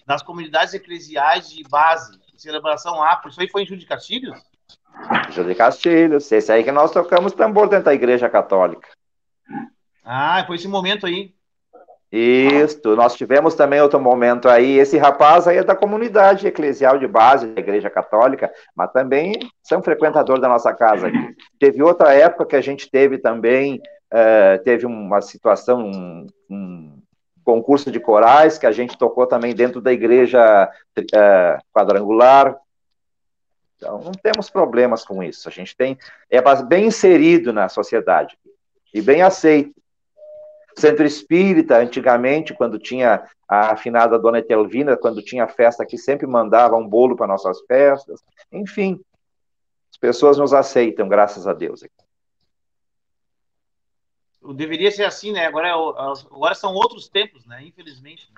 das comunidades eclesiais de base, celebração afro. Isso aí foi em Júlio de Castilhos? Júlio de Castilhos. Esse aí que nós tocamos tambor dentro da Igreja Católica. Foi esse momento aí. Isso, nós tivemos também outro momento aí, esse rapaz aí é da comunidade eclesial de base da Igreja Católica, mas também são frequentador da nossa casa aqui. Teve outra época que a gente teve também, teve uma situação, um concurso de corais, que a gente tocou também dentro da Igreja Quadrangular. Então, não temos problemas com isso, a gente é bem inserido na sociedade e bem aceito. Centro Espírita, antigamente, quando tinha a afinada Dona Etelvina, quando tinha festa aqui, sempre mandava um bolo para nossas festas. Enfim, as pessoas nos aceitam, graças a Deus. Deveria ser assim, né? Agora são outros tempos, né? Infelizmente.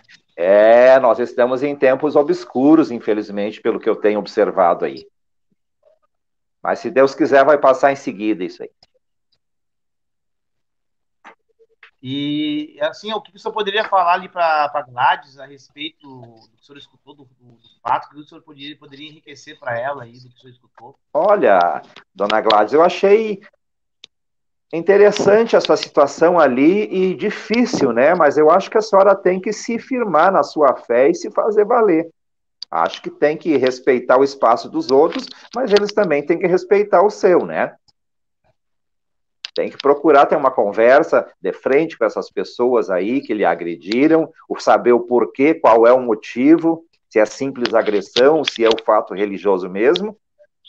Nós estamos em tempos obscuros, infelizmente, pelo que eu tenho observado aí. Mas, se Deus quiser, vai passar em seguida isso aí. E, assim, o que o senhor poderia falar ali para Gladys a respeito do que o senhor escutou, do fato que o senhor poderia enriquecer para ela aí do que o senhor escutou? Olha, dona Gladys, eu achei interessante a sua situação ali e difícil, né? Mas eu acho que a senhora tem que se firmar na sua fé e se fazer valer. Acho que tem que respeitar o espaço dos outros, mas eles também têm que respeitar o seu, né? Tem que procurar ter uma conversa de frente com essas pessoas aí que lhe agrediram, saber o porquê, qual é o motivo, se é simples agressão, se é o fato religioso mesmo.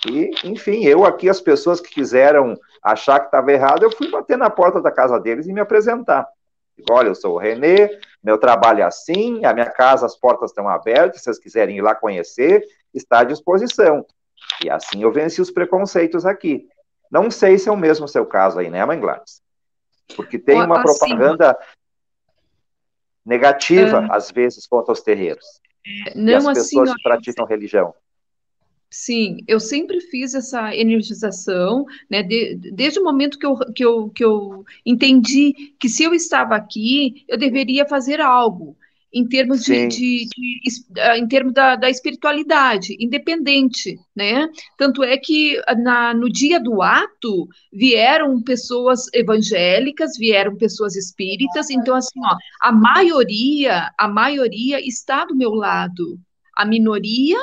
E, enfim, eu aqui, as pessoas que quiseram achar que estava errado, eu fui bater na porta da casa deles e me apresentar. Digo, olha, eu sou o Renê, meu trabalho é assim, a minha casa, as portas estão abertas, se vocês quiserem ir lá conhecer, está à disposição. E assim eu venci os preconceitos aqui. Não sei se é o mesmo seu caso aí, né, mãe Gladys? Porque tem uma propaganda negativa, às vezes, contra os terreiros e Não, as assim, pessoas ó, que praticam religião. sim, eu sempre fiz essa energização, né? Desde o momento que eu entendi que se eu estava aqui, eu deveria fazer algo em termos Sim, em termos da espiritualidade, independente, né? Tanto é que no dia do ato vieram pessoas evangélicas, vieram pessoas espíritas, então assim, ó, a maioria está do meu lado. A minoria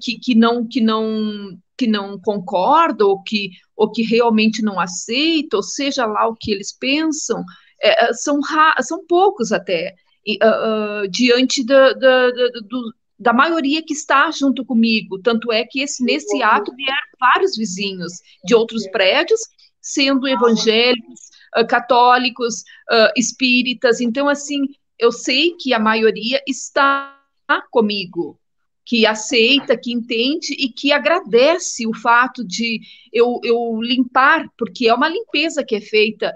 que não concorda ou que realmente não aceita, ou seja lá o que eles pensam, são poucos até, diante da maioria que está junto comigo. Tanto é que nesse ato vieram vários vizinhos de outros prédios, sendo evangélicos, católicos, espíritas. Então, assim, eu sei que a maioria está comigo, que aceita, que entende e que agradece o fato de eu limpar, porque é uma limpeza que é feita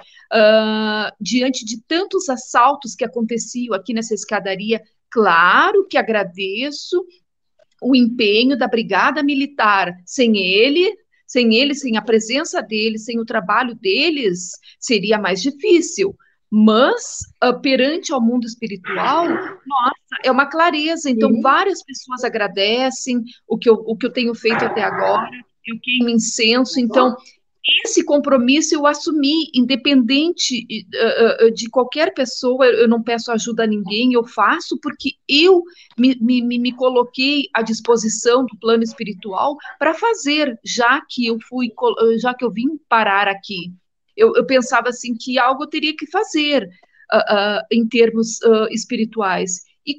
diante de tantos assaltos que aconteciam aqui nessa escadaria. Claro que agradeço o empenho da Brigada Militar. Sem a presença deles, sem o trabalho deles, seria mais difícil. Mas, perante ao mundo espiritual, nossa, é uma clareza. Então, várias pessoas agradecem o que eu tenho feito até agora. Eu queimo incenso. Então, esse compromisso eu assumi, independente de qualquer pessoa. Eu não peço ajuda a ninguém, eu faço porque eu me coloquei à disposição do plano espiritual para fazer, já que eu vim parar aqui. Eu pensava assim que algo eu teria que fazer em termos espirituais. E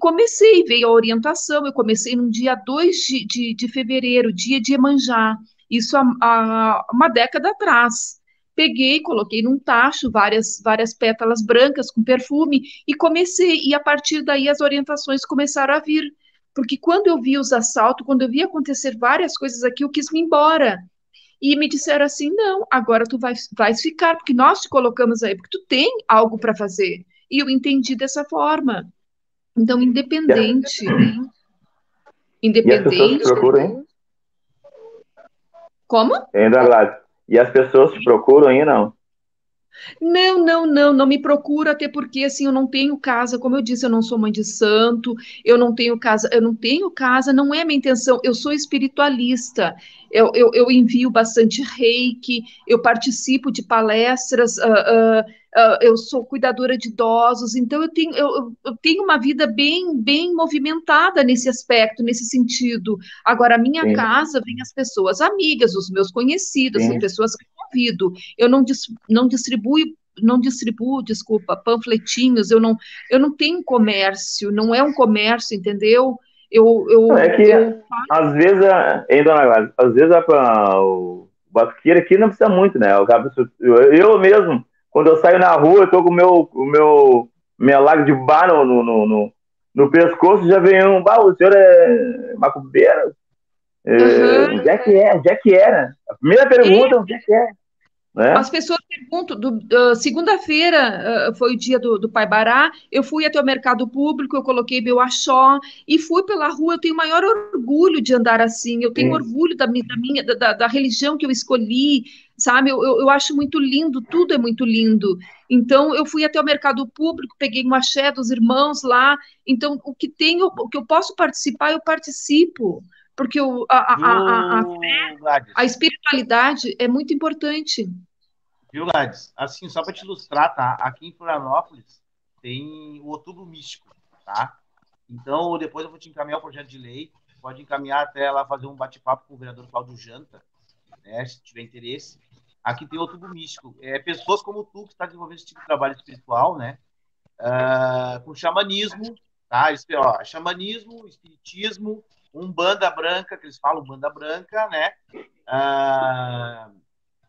veio a orientação, eu comecei no dia 2 de fevereiro, dia de Iemanjá, isso há uma década atrás. Peguei, coloquei num tacho várias pétalas brancas com perfume e comecei, e a partir daí as orientações começaram a vir. Porque quando eu vi os assaltos, quando eu vi acontecer várias coisas aqui, eu quis me embora. E me disseram assim: não, agora tu vais ficar, porque nós te colocamos aí, porque tu tem algo para fazer. E eu entendi dessa forma. Então, E as, e as pessoas te independente, procuram, hein? como? Ainda, Gladys. E as pessoas te procuram aí, não? Não, não, não, não me procura, até porque assim eu não tenho casa, como eu disse, eu não sou mãe de santo, eu não tenho casa, não é minha intenção, eu sou espiritualista, eu envio bastante reiki, eu participo de palestras, eu sou cuidadora de idosos, então eu tenho uma vida bem, bem movimentada nesse aspecto, nesse sentido. Agora, a minha Sim, casa vem as pessoas amigas, os meus conhecidos, as sim. pessoas que eu convido. Eu não distribuo, desculpa, panfletinhos, eu não tenho comércio, não é um comércio, entendeu? Eu, Não, é eu, que, eu, às vezes, hein, dona Gladys, às vezes o batuqueiro aqui não precisa muito, né? Eu mesmo, quando eu saio na rua, eu tô com minha laga de bar no pescoço, já vem o senhor é macumbeiro? aham. Onde é que é? Onde é que era? A primeira pergunta, onde é que é? As Né? pessoas perguntam, segunda-feira foi o dia do Pai Bará, eu fui até o mercado público, eu coloquei meu axó e fui pela rua. Eu tenho o maior orgulho de andar assim, eu tenho Sim. orgulho da religião que eu escolhi, sabe? Eu acho muito lindo, tudo é muito lindo. Então, eu fui até o mercado público, peguei um axé dos irmãos lá. Então, o que eu posso participar, eu participo, porque Viu, a Gladys? espiritualidade é muito importante. Viu, Gladys? Assim, só para te ilustrar, tá? Aqui em Florianópolis tem o Outubro Místico, tá? Então, depois eu vou te encaminhar o projeto de lei. Pode encaminhar até lá fazer um bate-papo com o vereador Cláudio Janta, né? Se tiver interesse. Aqui tem Outubro Místico. Pessoas como tu que está desenvolvendo esse tipo de trabalho espiritual, né? Com xamanismo, tá? Xamanismo, espiritismo, umbanda branca, que eles falam banda branca, né? Ah,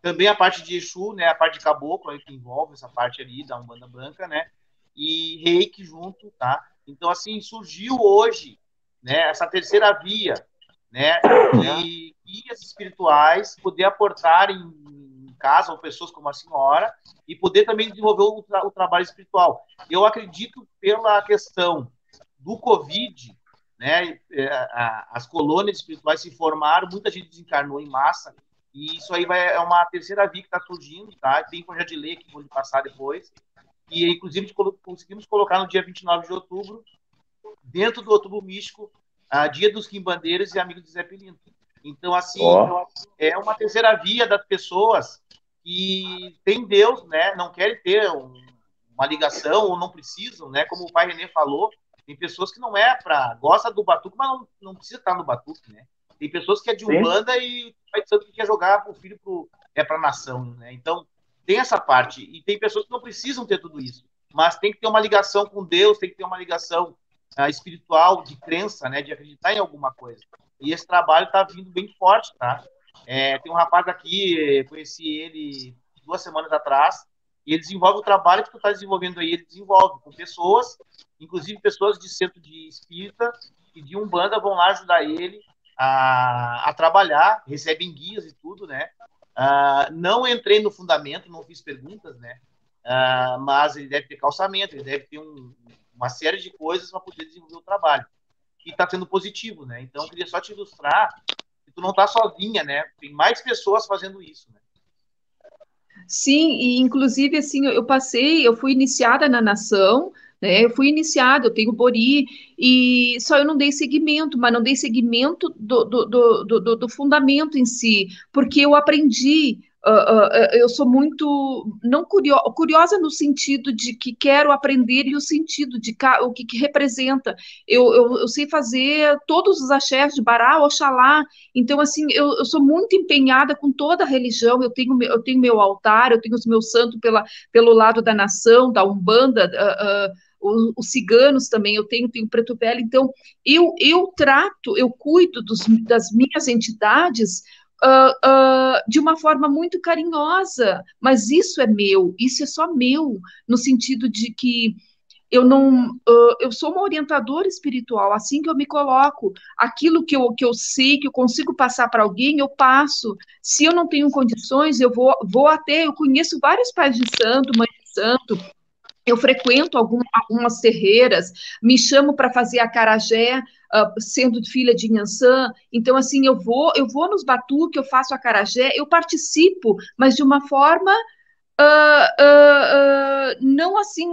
também a parte de Exu, né? A parte de caboclo aí, que envolve essa parte ali da umbanda branca, né? E reiki junto, tá? Então, assim, surgiu hoje, né? Essa terceira via, né? De guias espirituais poder aportar em casa, ou pessoas como a senhora, e poder também desenvolver o trabalho espiritual. Eu acredito, pela questão do Covid, né, as colônias espirituais se formaram, muita gente desencarnou em massa, e isso aí é uma terceira via que está surgindo, tá? Tem projeto de lei que vou lhe passar depois, e inclusive conseguimos colocar no dia 29 de outubro, dentro do Outubro Místico, Dia dos Quimbandeiros e Amigos de Zé Pilinto. Então, assim, é uma terceira via das pessoas que tem Deus, né? Não querem ter uma ligação ou não precisam, né? Como o pai Renê falou, tem pessoas que não é para... Gosta do batuque, mas não precisa estar no batuque, né? Tem pessoas que é de Umbanda e o pai de santo que quer jogar pro filho para a nação, né? Então, tem essa parte. E tem pessoas que não precisam ter tudo isso, mas tem que ter uma ligação com Deus, tem que ter uma ligação espiritual, de crença, né? De acreditar em alguma coisa. E esse trabalho está vindo bem forte, tá? Tem um rapaz aqui, conheci ele 2 semanas atrás, e ele desenvolve o trabalho que tu está desenvolvendo aí, ele desenvolve com pessoas, inclusive pessoas de centro de espírita e de Umbanda vão lá ajudar ele a trabalhar, recebem guias e tudo, né? Não entrei no fundamento, não fiz perguntas, né? Mas ele deve ter calçamento, ele deve ter uma série de coisas para poder desenvolver o trabalho. E está sendo positivo, né? Então, eu queria só te ilustrar que tu não está sozinha, né? Tem mais pessoas fazendo isso, né? Sim, e inclusive, assim, eu fui iniciada na nação, né? Eu fui iniciada, eu tenho Bori, e só eu não dei seguimento, mas não dei seguimento do fundamento em si, porque eu aprendi. Eu sou muito não curiosa no sentido de que quero aprender e o sentido de o que representa. Eu sei fazer todos os axés de Bará, Oxalá. Então, assim, eu sou muito empenhada com toda a religião. Eu tenho meu altar, eu tenho os meus santos pelo lado da nação, da Umbanda, os ciganos também, eu tenho Preto Velho. Então, eu cuido das minhas entidades de uma forma muito carinhosa, mas isso é só meu, no sentido de que eu não, eu sou uma orientadora espiritual, assim que eu me coloco, aquilo que eu sei, que eu consigo passar para alguém, eu passo. Se eu não tenho condições, eu vou até, eu conheço vários pais de santo, mães de santo, eu frequento algumas terreiras, me chamo para fazer acarajé, sendo filha de Inhansã, então, assim, eu vou nos batuques, eu faço acarajé, eu participo, mas de uma forma não assim,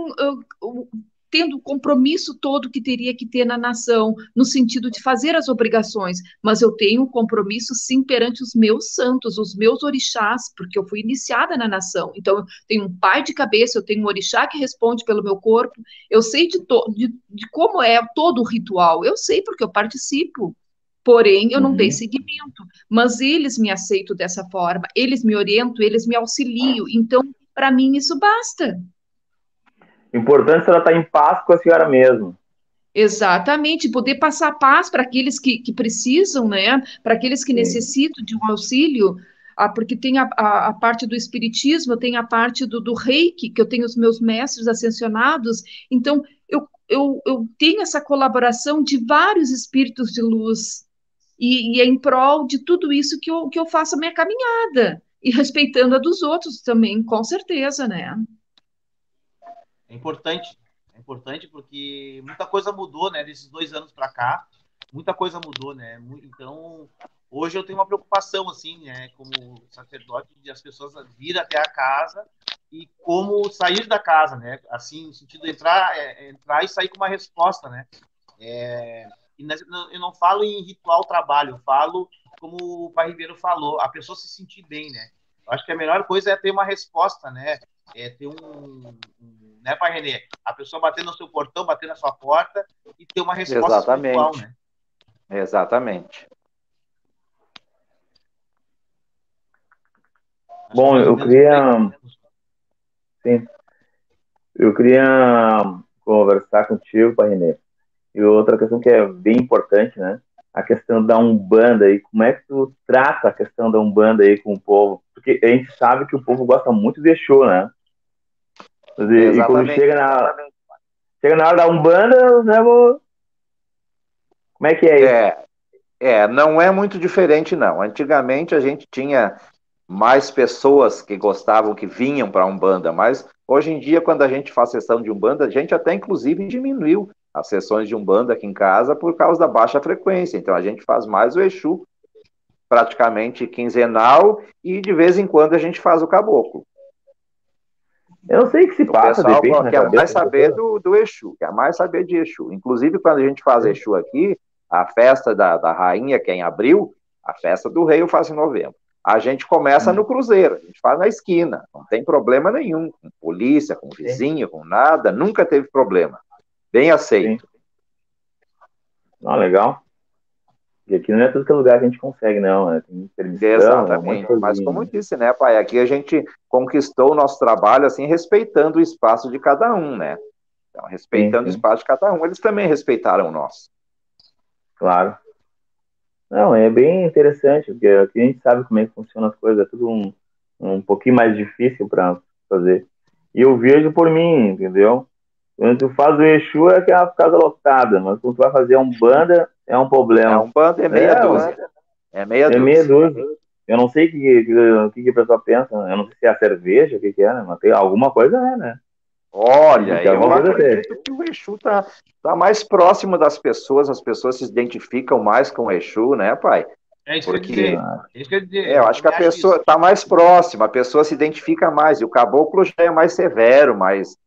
tendo o compromisso todo que teria que ter na nação, no sentido de fazer as obrigações, mas eu tenho um compromisso, sim, perante os meus santos, os meus orixás, porque eu fui iniciada na nação, então eu tenho um pai de cabeça, eu tenho um orixá que responde pelo meu corpo, eu sei de como é todo o ritual, eu sei porque eu participo, porém eu não dei seguimento, mas eles me aceitam dessa forma, eles me orientam, eles me auxiliam, então para mim isso basta. Importante ela estar em paz com a senhora mesmo. Exatamente, poder passar paz para aqueles que precisam, né? Para aqueles que necessitam de um auxílio, porque tem a parte do espiritismo, tem a parte do reiki, que eu tenho os meus mestres ascensionados, então eu tenho essa colaboração de vários espíritos de luz, e é em prol de tudo isso que eu faço a minha caminhada, e respeitando a dos outros também, com certeza, né? É importante porque muita coisa mudou, né, desses 2 anos para cá, muita coisa mudou, né, então hoje eu tenho uma preocupação, assim, né, como sacerdote, de as pessoas vir até a casa e como sair da casa, né, assim, no sentido de entrar e sair com uma resposta, né, eu não falo em ritual trabalho, eu falo, como o Pai Ribeiro falou, a pessoa se sentir bem, né, eu acho que a melhor coisa é ter uma resposta, né, ter né, Pai Renê? A pessoa bater no seu portão, bater na sua porta e ter uma resposta espiritual, né? Exatamente. Bom, eu queria... Sim. Eu queria conversar contigo, Pai Renê. E outra questão que é bem importante, né? A questão da Umbanda aí. Como é que tu trata a questão da Umbanda aí com o povo? Porque a gente sabe que o povo gosta muito de Exu, né? E quando chega na hora da Umbanda, né, como é que é isso? Não é muito diferente, não. Antigamente a gente tinha mais pessoas que gostavam, que vinham para a Umbanda, mas hoje em dia, quando a gente faz sessão de Umbanda, a gente até inclusive diminuiu as sessões de Umbanda aqui em casa por causa da baixa frequência, então a gente faz mais o Exu, praticamente quinzenal, e de vez em quando a gente faz o caboclo. Eu não sei o que se O passa, de pessoal repente, na quer mais cabeça. saber do Exu, quer mais saber de Exu. Inclusive, quando a gente faz Exu aqui, a festa da rainha, que é em abril, a festa do rei eu faço em novembro. A gente começa no cruzeiro, a gente faz na esquina, não tem problema nenhum, com polícia, com vizinho, com nada, nunca teve problema. Bem aceito. Ah, legal. E aqui não é tudo que é lugar que a gente consegue, não, né? Tem permissão, Exatamente. Mas como eu disse, né, pai, aqui a gente conquistou o nosso trabalho, assim, respeitando o espaço de cada um, né? Então, respeitando o espaço de cada um, eles também respeitaram o nosso. Claro. Não, é bem interessante, porque aqui a gente sabe como é que funcionam as coisas, é tudo um pouquinho mais difícil para fazer. E eu vejo por mim, entendeu? Quando tu faz o Exu é que é uma casa lotada, mas quando tu vai fazer a Umbanda é um problema. A Umbanda é meia dúzia. É meia dúzia. Eu não sei o que a pessoa pensa, eu não sei se é a cerveja, o que é, né? Mas tem alguma coisa, né? Olha, eu acredito que o Exu tá mais próximo das pessoas, as pessoas se identificam mais com o Exu, né, pai? É isso que eu ia dizer. Eu acho que a pessoa está mais próxima, a pessoa se identifica mais, e o caboclo já é mais severo, mais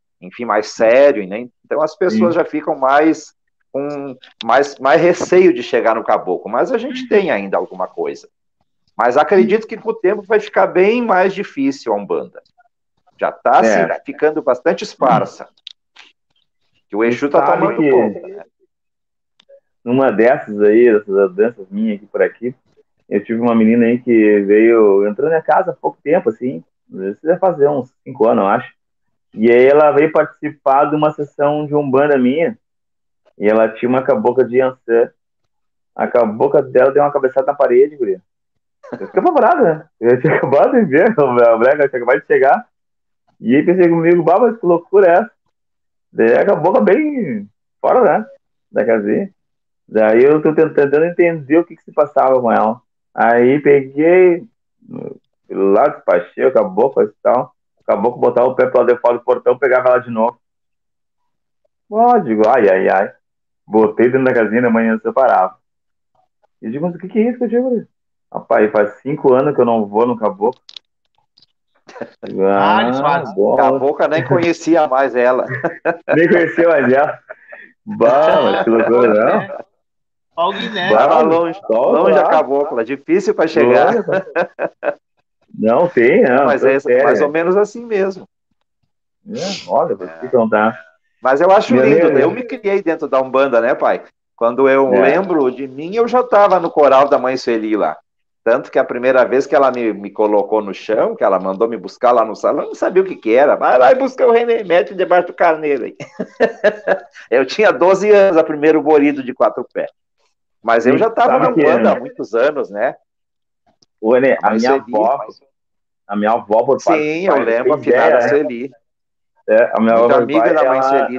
sério, né? Então as pessoas já ficam mais com mais receio de chegar no caboclo, mas a gente tem ainda alguma coisa. Mas acredito que com o tempo vai ficar bem mais difícil a Umbanda. Já está ficando bastante esparsa. Que o Exu está tomando conta, né? Numa dessas aí, dessas danças minhas aqui por aqui, eu tive uma menina aí que entrou na minha casa há pouco tempo, assim, isso deve fazer uns 5 anos, eu acho. E aí ela veio participar de uma sessão de Umbanda minha, e ela tinha uma cabocla de Yansan. A cabocla dela deu uma cabeçada na parede, guria. Eu fiquei apavorado, né? Eu tinha acabado de ver, a mulher tinha acabado de chegar. E aí pensei comigo, mas que loucura é essa? Daí a cabocla bem fora, né? Da casinha. Daí eu tô tentando entender o que se passava com ela. Aí peguei, lá despachei o caboclo e tal. O caboclo botava o pé pro lado de fora do portão, pegava ela de novo. Digo, ai. Botei dentro da casinha, da manhã separava. E digo, mas o que é isso que eu digo? Rapaz, faz 5 anos que eu não vou no caboclo. Cabocla nem conhecia mais ela. Nem conhecia mais ela. Mas que loucura, não? Alguém, né? Estava longe a cabocla, difícil para chegar. Não, tem, não. Mas é mais ou menos assim mesmo. Olha, vou te contar. Mas eu acho lindo, eu me criei dentro da Umbanda, né, pai? Quando eu lembro de mim, eu já estava no coral da Mãe Sueli lá. Tanto que a primeira vez que ela me colocou no chão, que ela mandou me buscar lá no salão, eu não sabia o que era. Vai lá e busca o remédio debaixo do carneiro aí. Eu tinha 12 anos, a primeiro borido de 4 pés. Mas eu já estava na Umbanda há muitos anos, né? A minha avó por parte. Sim, eu lembro, a finada Sueli. A minha avó amiga da mãe Sueli,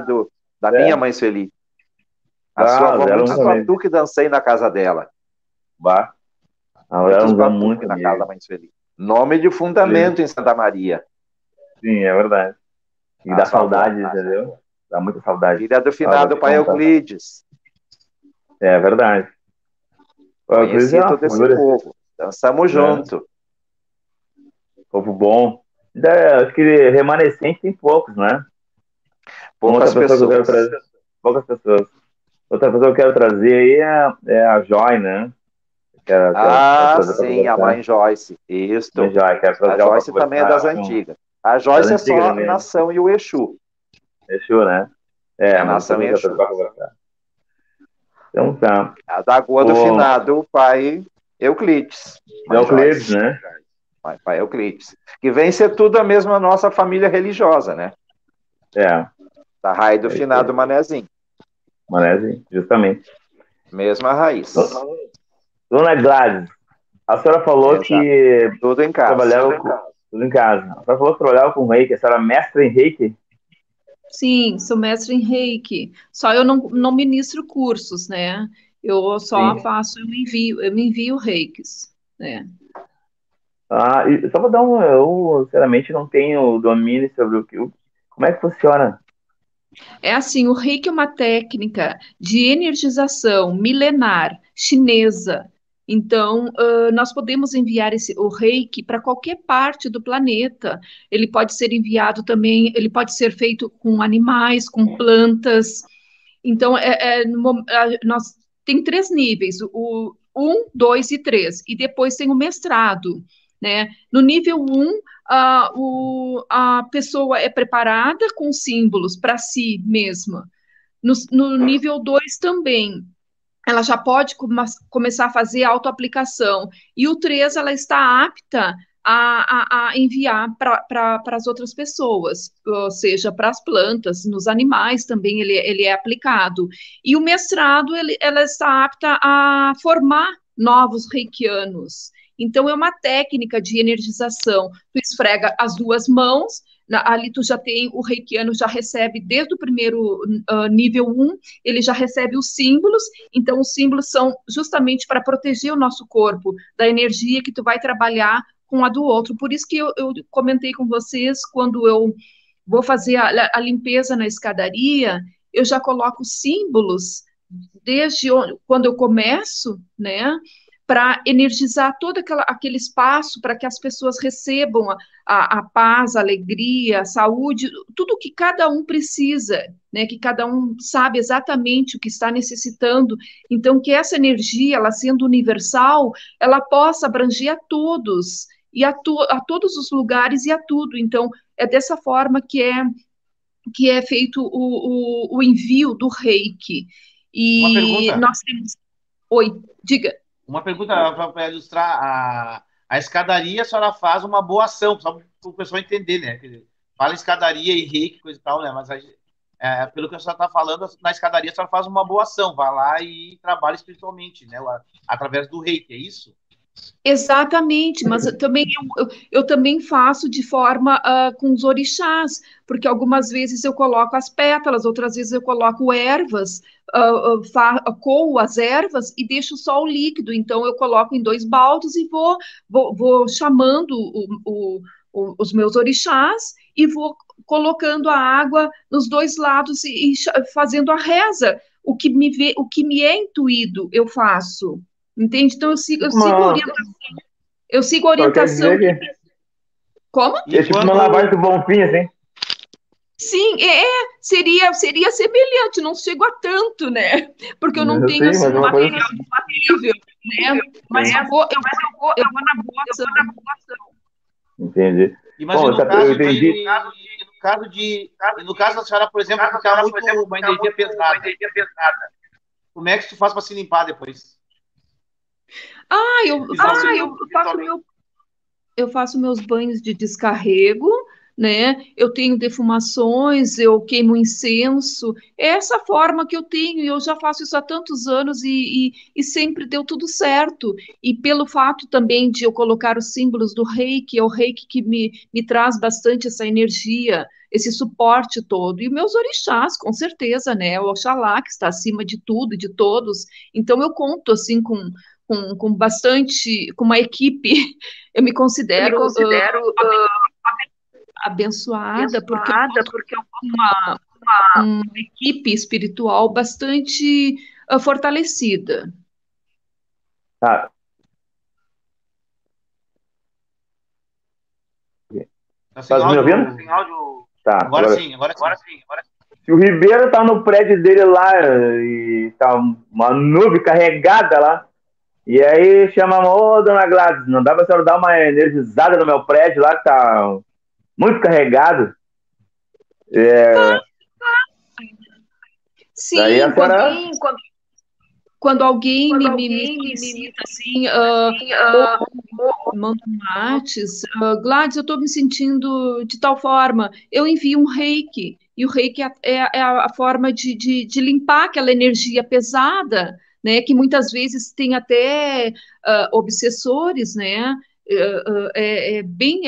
da minha mãe Sueli. A sua avó muito batuque, dancei na casa dela. Muitos batuque na casa da mãe Sueli. Nome de fundamento em Santa Maria. Sim, é verdade. E dá saudade, entendeu? Dá muita saudade. Filha do finado pai Euclides. É verdade. Conheci todo esse povo. Dançamos junto. Povo bom. Acho que remanescente tem poucos, né? Poucas pessoas. Poucas pessoas. Outra pessoa que eu quero trazer aí é a Joy, né? Sim, a mãe Joyce. Isso. A Joyce também é das antigas. A Joyce é só a nação e o Exu. Exu, né? A nação e Exu. Então tá. A da Goa do finado, o pai Euclides. Euclides, né? Pai Euclides. Que vem ser tudo a mesma nossa família religiosa, né? Da raiz do finado Manezinho. Manezinho, justamente. Mesma raiz. Dona Gladys, a senhora falou que tudo em casa. Tudo em casa. A senhora falou que trabalhava com reiki. A senhora é mestre em reiki? Sim, sou mestre em reiki. Só eu não ministro cursos, né? Eu só faço, eu me envio reikis, né? E só para dar eu sinceramente não tenho domínio sobre como é que funciona. É assim, o Reiki é uma técnica de energização milenar chinesa. Então, nós podemos enviar o Reiki para qualquer parte do planeta. Ele pode ser enviado também, ele pode ser feito com animais, com plantas. Então, nós tem 3 níveis, o 1, 2 e 3, e depois tem o mestrado, né? No nível 1, a pessoa é preparada com símbolos para si mesma. No nível 2 também, ela já pode começar a fazer autoaplicação. E o 3, ela está apta a enviar para as outras pessoas, ou seja, para as plantas, nos animais também ele é aplicado. E o mestrado, ela está apta a formar novos reikianos. Então, é uma técnica de energização. Tu esfrega as 2 mãos, ali tu já tem, o reikiano já recebe desde o primeiro nível 1, ele já recebe os símbolos. Então, os símbolos são justamente para proteger o nosso corpo da energia que tu vai trabalhar com a do outro. Por isso que eu comentei com vocês, quando eu vou fazer a limpeza na escadaria, eu já coloco símbolos desde quando eu começo, né? Para energizar todo aquele espaço, para que as pessoas recebam a paz, a alegria, a saúde, tudo que cada um precisa, né? Que cada um sabe exatamente o que está necessitando. Então, que essa energia, ela sendo universal, ela possa abranger a todos, e a todos os lugares e a tudo. Então, é dessa forma que é feito o envio do Reiki. Uma E pergunta. nós temos. Oi, diga. Uma pergunta para ilustrar a escadaria, a senhora faz uma boa ação, só para o pessoal entender, né? Fala escadaria e reiki, coisa e tal, né? Mas pelo que a senhora está falando, na escadaria a senhora faz uma boa ação, vai lá e trabalha espiritualmente, né? Através do reiki, é isso? Exatamente, mas eu também faço de forma com os orixás, porque algumas vezes eu coloco as pétalas, outras vezes eu coloco ervas, coo as ervas e deixo só o líquido. Então eu coloco em 2 baldes e vou chamando os meus orixás e vou colocando a água nos 2 lados e fazendo a reza. O que me é intuído, eu faço. Entende? Então eu sigo a Só quer orientação. dizer que Como? é tipo uma lavagem do Bonfim, assim. Sim, seria semelhante, não chego a tanto, né? Porque eu não Eu tenho sei, assim mas é um uma coisa. material disponível, né? Mas eu vou na boa ação. Entendi. Mas Bom, eu entendi. no caso da senhora, por exemplo, ficar muito uma energia pesada. Como é que tu faz para se limpar depois? Eu faço meus banhos de descarrego, né? Eu tenho defumações, eu queimo incenso. É essa forma que eu tenho, e eu já faço isso há tantos anos e sempre deu tudo certo. E pelo fato também de eu colocar os símbolos do Reiki, é o Reiki que me traz bastante essa energia, esse suporte todo. E meus orixás, com certeza, né? O Oxalá, que está acima de tudo e de todos. Então eu conto assim com bastante, com uma equipe. Eu me considero abençoada porque eu tenho uma equipe espiritual bastante fortalecida. Tá. Tá me ouvindo? Tá. Agora sim. Se o Ribeiro tá no prédio dele lá e tá uma nuvem carregada lá, e aí chama, ô dona Gladys, não dá pra senhora dar uma energizada no meu prédio lá que tá muito carregado? Sim, Daí a senhora... quando alguém me solicita assim, manda um Whats, Gladys, eu estou me sentindo de tal forma, eu envio um reiki, e o reiki é a forma de limpar aquela energia pesada, né, que muitas vezes tem até obsessores, né, é bem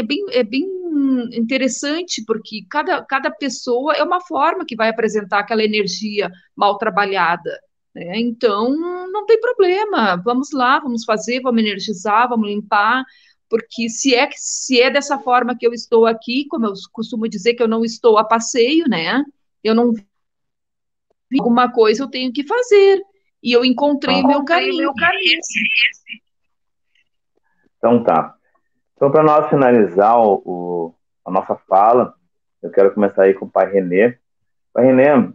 interessante, porque cada pessoa é uma forma que vai apresentar aquela energia mal trabalhada, né? Então, não tem problema, vamos lá, vamos fazer, vamos energizar, vamos limpar, porque se é dessa forma que eu estou aqui, como eu costumo dizer que eu não estou a passeio, né? Eu não vi alguma coisa, eu tenho que fazer. E eu encontrei meu caminho. Então tá. Então, para nós finalizar a nossa fala, eu quero começar aí com o pai Renê. Pai Renê,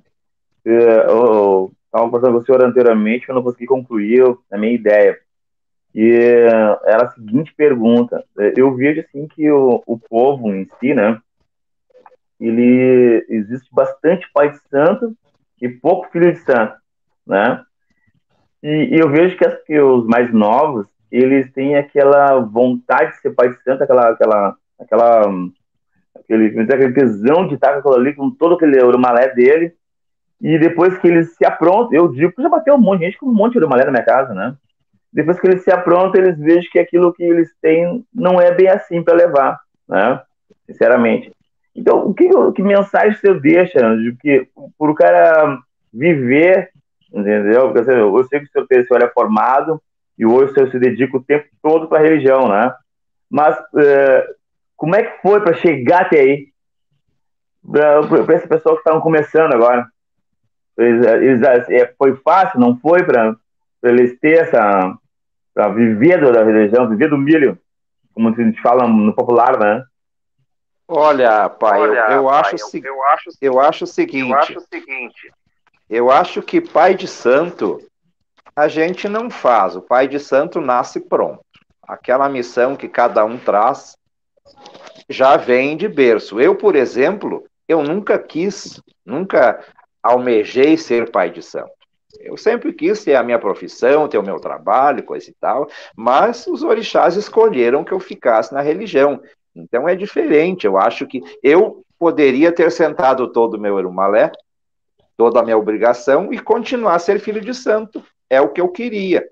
eu estava conversando com o senhor anteriormente, eu não consegui concluir a minha ideia. E era a seguinte pergunta. Eu vejo assim que o povo em si, né, ele existe bastante pai de santo e pouco filho de santo, né? E eu vejo que os mais novos, eles têm aquela vontade de ser pai de santo, aquele tesão de estar com aquilo ali, com todo aquele urumalé dele, e depois que eles se aprontam, eu digo que já bateu um monte de gente com um monte de urumalé na minha casa, né? Depois que eles se aprontam, eles vejam que aquilo que eles têm não é bem assim para levar, né? Sinceramente. Então, que mensagem você deixa de que por o cara viver, entendeu? Porque assim, eu sei que o senhor é formado e hoje o senhor se dedica o tempo todo para a religião, né? Mas como é que foi para chegar até aí? Para esse pessoal que estavam começando agora? Foi fácil? Não foi para eles ter essa... para viver da religião, viver do milho, como a gente fala no popular, né? Olha, pai, eu acho o seguinte, eu acho que pai de santo a gente não faz, o pai de santo nasce pronto. Aquela missão que cada um traz já vem de berço. Eu, por exemplo, eu nunca almejei ser pai de santo. Eu sempre quis ter a minha profissão, ter o meu trabalho, coisa e tal, mas os orixás escolheram que eu ficasse na religião. Então é diferente. Eu acho que eu poderia ter sentado todo o meu erumalé, toda a minha obrigação e continuar a ser filho de santo. É o que eu queria.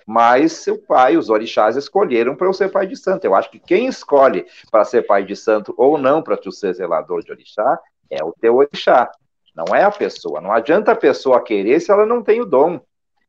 Mas seu pai, os orixás escolheram para eu ser pai de santo. Eu acho que quem escolhe para ser pai de santo ou não para tu ser zelador de orixá é o teu orixá. Não é a pessoa. Não adianta a pessoa querer se ela não tem o dom.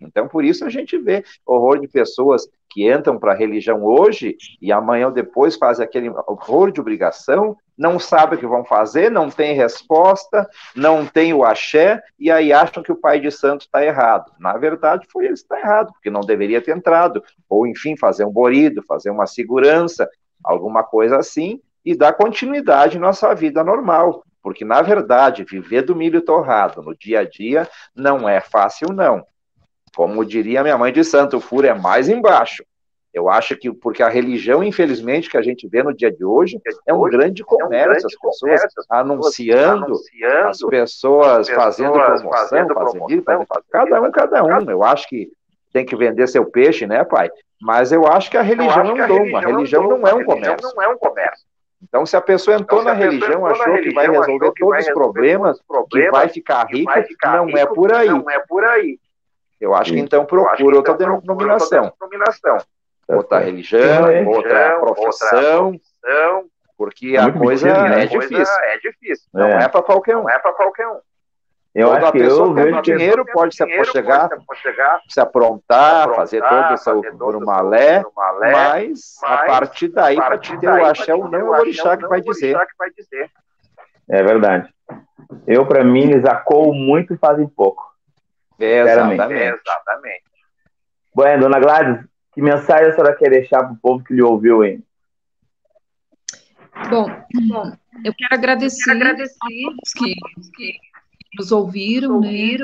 Então, por isso a gente vê horror de pessoas que entram para a religião hoje e amanhã ou depois fazem aquele horror de obrigação, não sabem o que vão fazer, não tem resposta, não tem o axé, e aí acham que o pai de santo está errado. Na verdade, foi ele que está errado, porque não deveria ter entrado. Ou, enfim, fazer um borido, fazer uma segurança, alguma coisa assim, e dar continuidade à nossa vida normal. Porque, na verdade, viver do milho torrado no dia a dia não é fácil, não. Como diria minha mãe de santo, o furo é mais embaixo. Eu acho que, porque a religião, infelizmente, que a gente vê no dia de hoje, é um grande comércio, as pessoas anunciando, as pessoas fazendo promoção, cada um. Eu acho que tem que vender seu peixe, né, pai? Mas eu acho que a religião é um dom, a religião não é um comércio. Então, se a pessoa entrou na religião, achou que vai resolver todos os problemas, que vai ficar rico, não é por aí. Eu acho que então procura outra denominação. Outra religião, outra profissão, porque a coisa é difícil. Não é para qualquer um. Toda pessoa tendo dinheiro pode se aconchegar, se aprontar, fazer todo o seu urumalé, mas a partir daí, para te ter o axé ou não, é o orixá que vai dizer. É verdade. Para mim, eles acoam muito e fazem pouco. Exatamente. Bueno, dona Gladys, que mensagem a senhora quer deixar para o povo que lhe ouviu, hein? Bom, eu quero agradecer a todos que nos ouviram, né?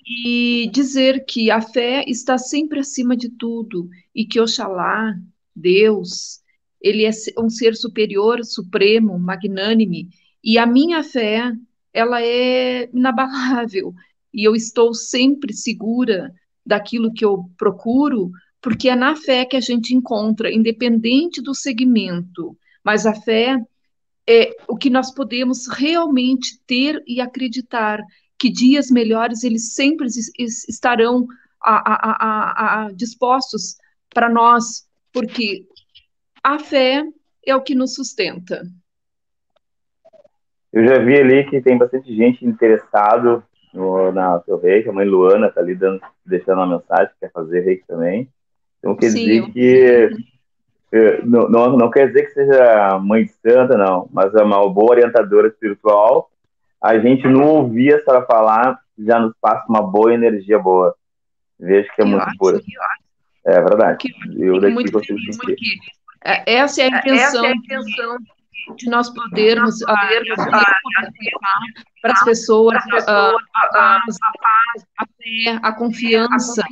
E dizer que a fé está sempre acima de tudo e que Oxalá, Deus, ele é um ser superior, supremo, magnânime, e a minha fé, ela é inabalável, e eu estou sempre segura daquilo que eu procuro, porque é na fé que a gente encontra, independente do segmento, mas a fé é o que nós podemos realmente ter e acreditar que dias melhores eles sempre estarão dispostos para nós, porque a fé é o que nos sustenta. Eu já vi ali que tem bastante gente interessado na seu reiki. A mãe Luana está ali deixando uma mensagem, quer fazer reiki também. Então quer dizer que Não quer dizer que seja mãe de santa, não, mas é uma boa orientadora espiritual. A gente não ouvir a senhora falar, já nos passa uma boa energia boa. Vejo que é muito pura. É verdade. Eu daqui muito consigo feliz, sentir. porque essa é a intenção de nós podermos para as pessoas a paz, a fé, a confiança,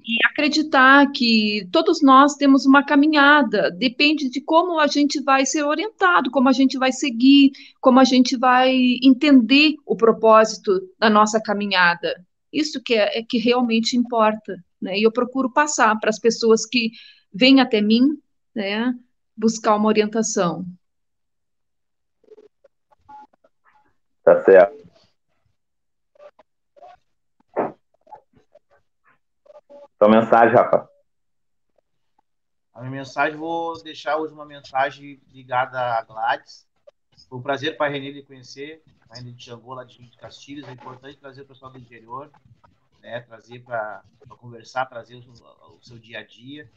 e acreditar que todos nós temos uma caminhada, depende de como a gente vai ser orientado, como a gente vai seguir, como a gente vai entender o propósito da nossa caminhada. Isso que é que realmente importa, né? E eu procuro passar para as pessoas que vêm até mim, né, buscar uma orientação. Tá certo. Sua mensagem, Rafa. A minha mensagem, vou deixar hoje uma mensagem ligada a Gladys. Foi um prazer para a Renê lhe conhecer, a Renê de Xangô, lá de Castilhos. É importante trazer o pessoal do interior, né, trazer para conversar, trazer o seu dia a dia.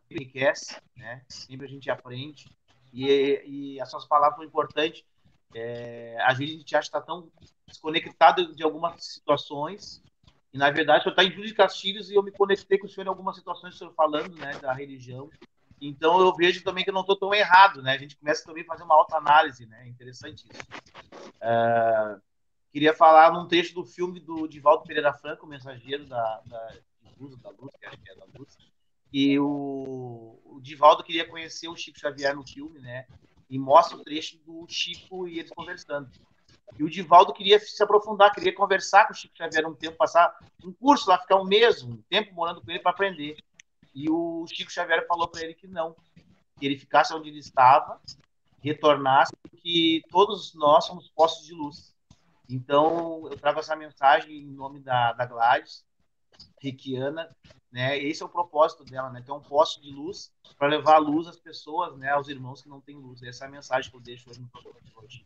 Enriquece, né? Sempre a gente aprende. E as suas palavras foram importantes. Às vezes a gente acha que está tão desconectado de algumas situações. E, na verdade, o senhor está em Júlio de Castilhos e eu me conectei com o senhor em algumas situações, o senhor falando, né, da religião. Então, eu vejo também que eu não estou tão errado, né? A gente começa também a fazer uma autoanálise, né? Interessante isso. Queria falar num trecho do filme do Divaldo Pereira Franco, o mensageiro da Luz, que acho que é da Luz. E o Divaldo queria conhecer o Chico Xavier no filme, né? E mostra o trecho do Chico e eles conversando. E o Divaldo queria se aprofundar, queria conversar com o Chico Xavier um tempo, passar um curso lá, ficar um mês, um tempo morando com ele para aprender. E o Chico Xavier falou para ele que não, que ele ficasse onde ele estava, retornasse, porque todos nós somos postos de luz. Então, eu trago essa mensagem em nome da Gladys, reikiana, né? Esse é o propósito dela, né? Ter um posto de luz para levar a luz às pessoas, né? Aos irmãos que não têm luz. Essa é a mensagem que eu deixo hoje no programa de hoje.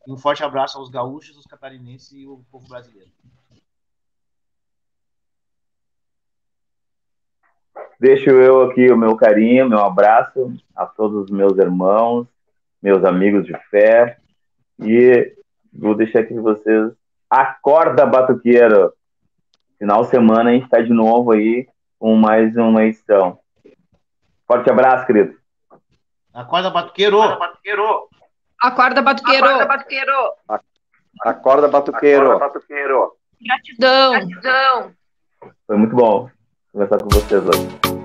E um forte abraço aos gaúchos, os catarinenses e o povo brasileiro. Deixo eu aqui o meu carinho, meu abraço a todos os meus irmãos, meus amigos de fé. E vou deixar aqui para vocês. Acorda, Batuqueiro! Final de semana a gente está de novo aí com mais uma edição. Forte abraço, querido. Acorda, Batuqueiro! Acorda, Batuqueiro! Acorda, Batuqueiro! Gratidão! Foi muito bom conversar com vocês hoje.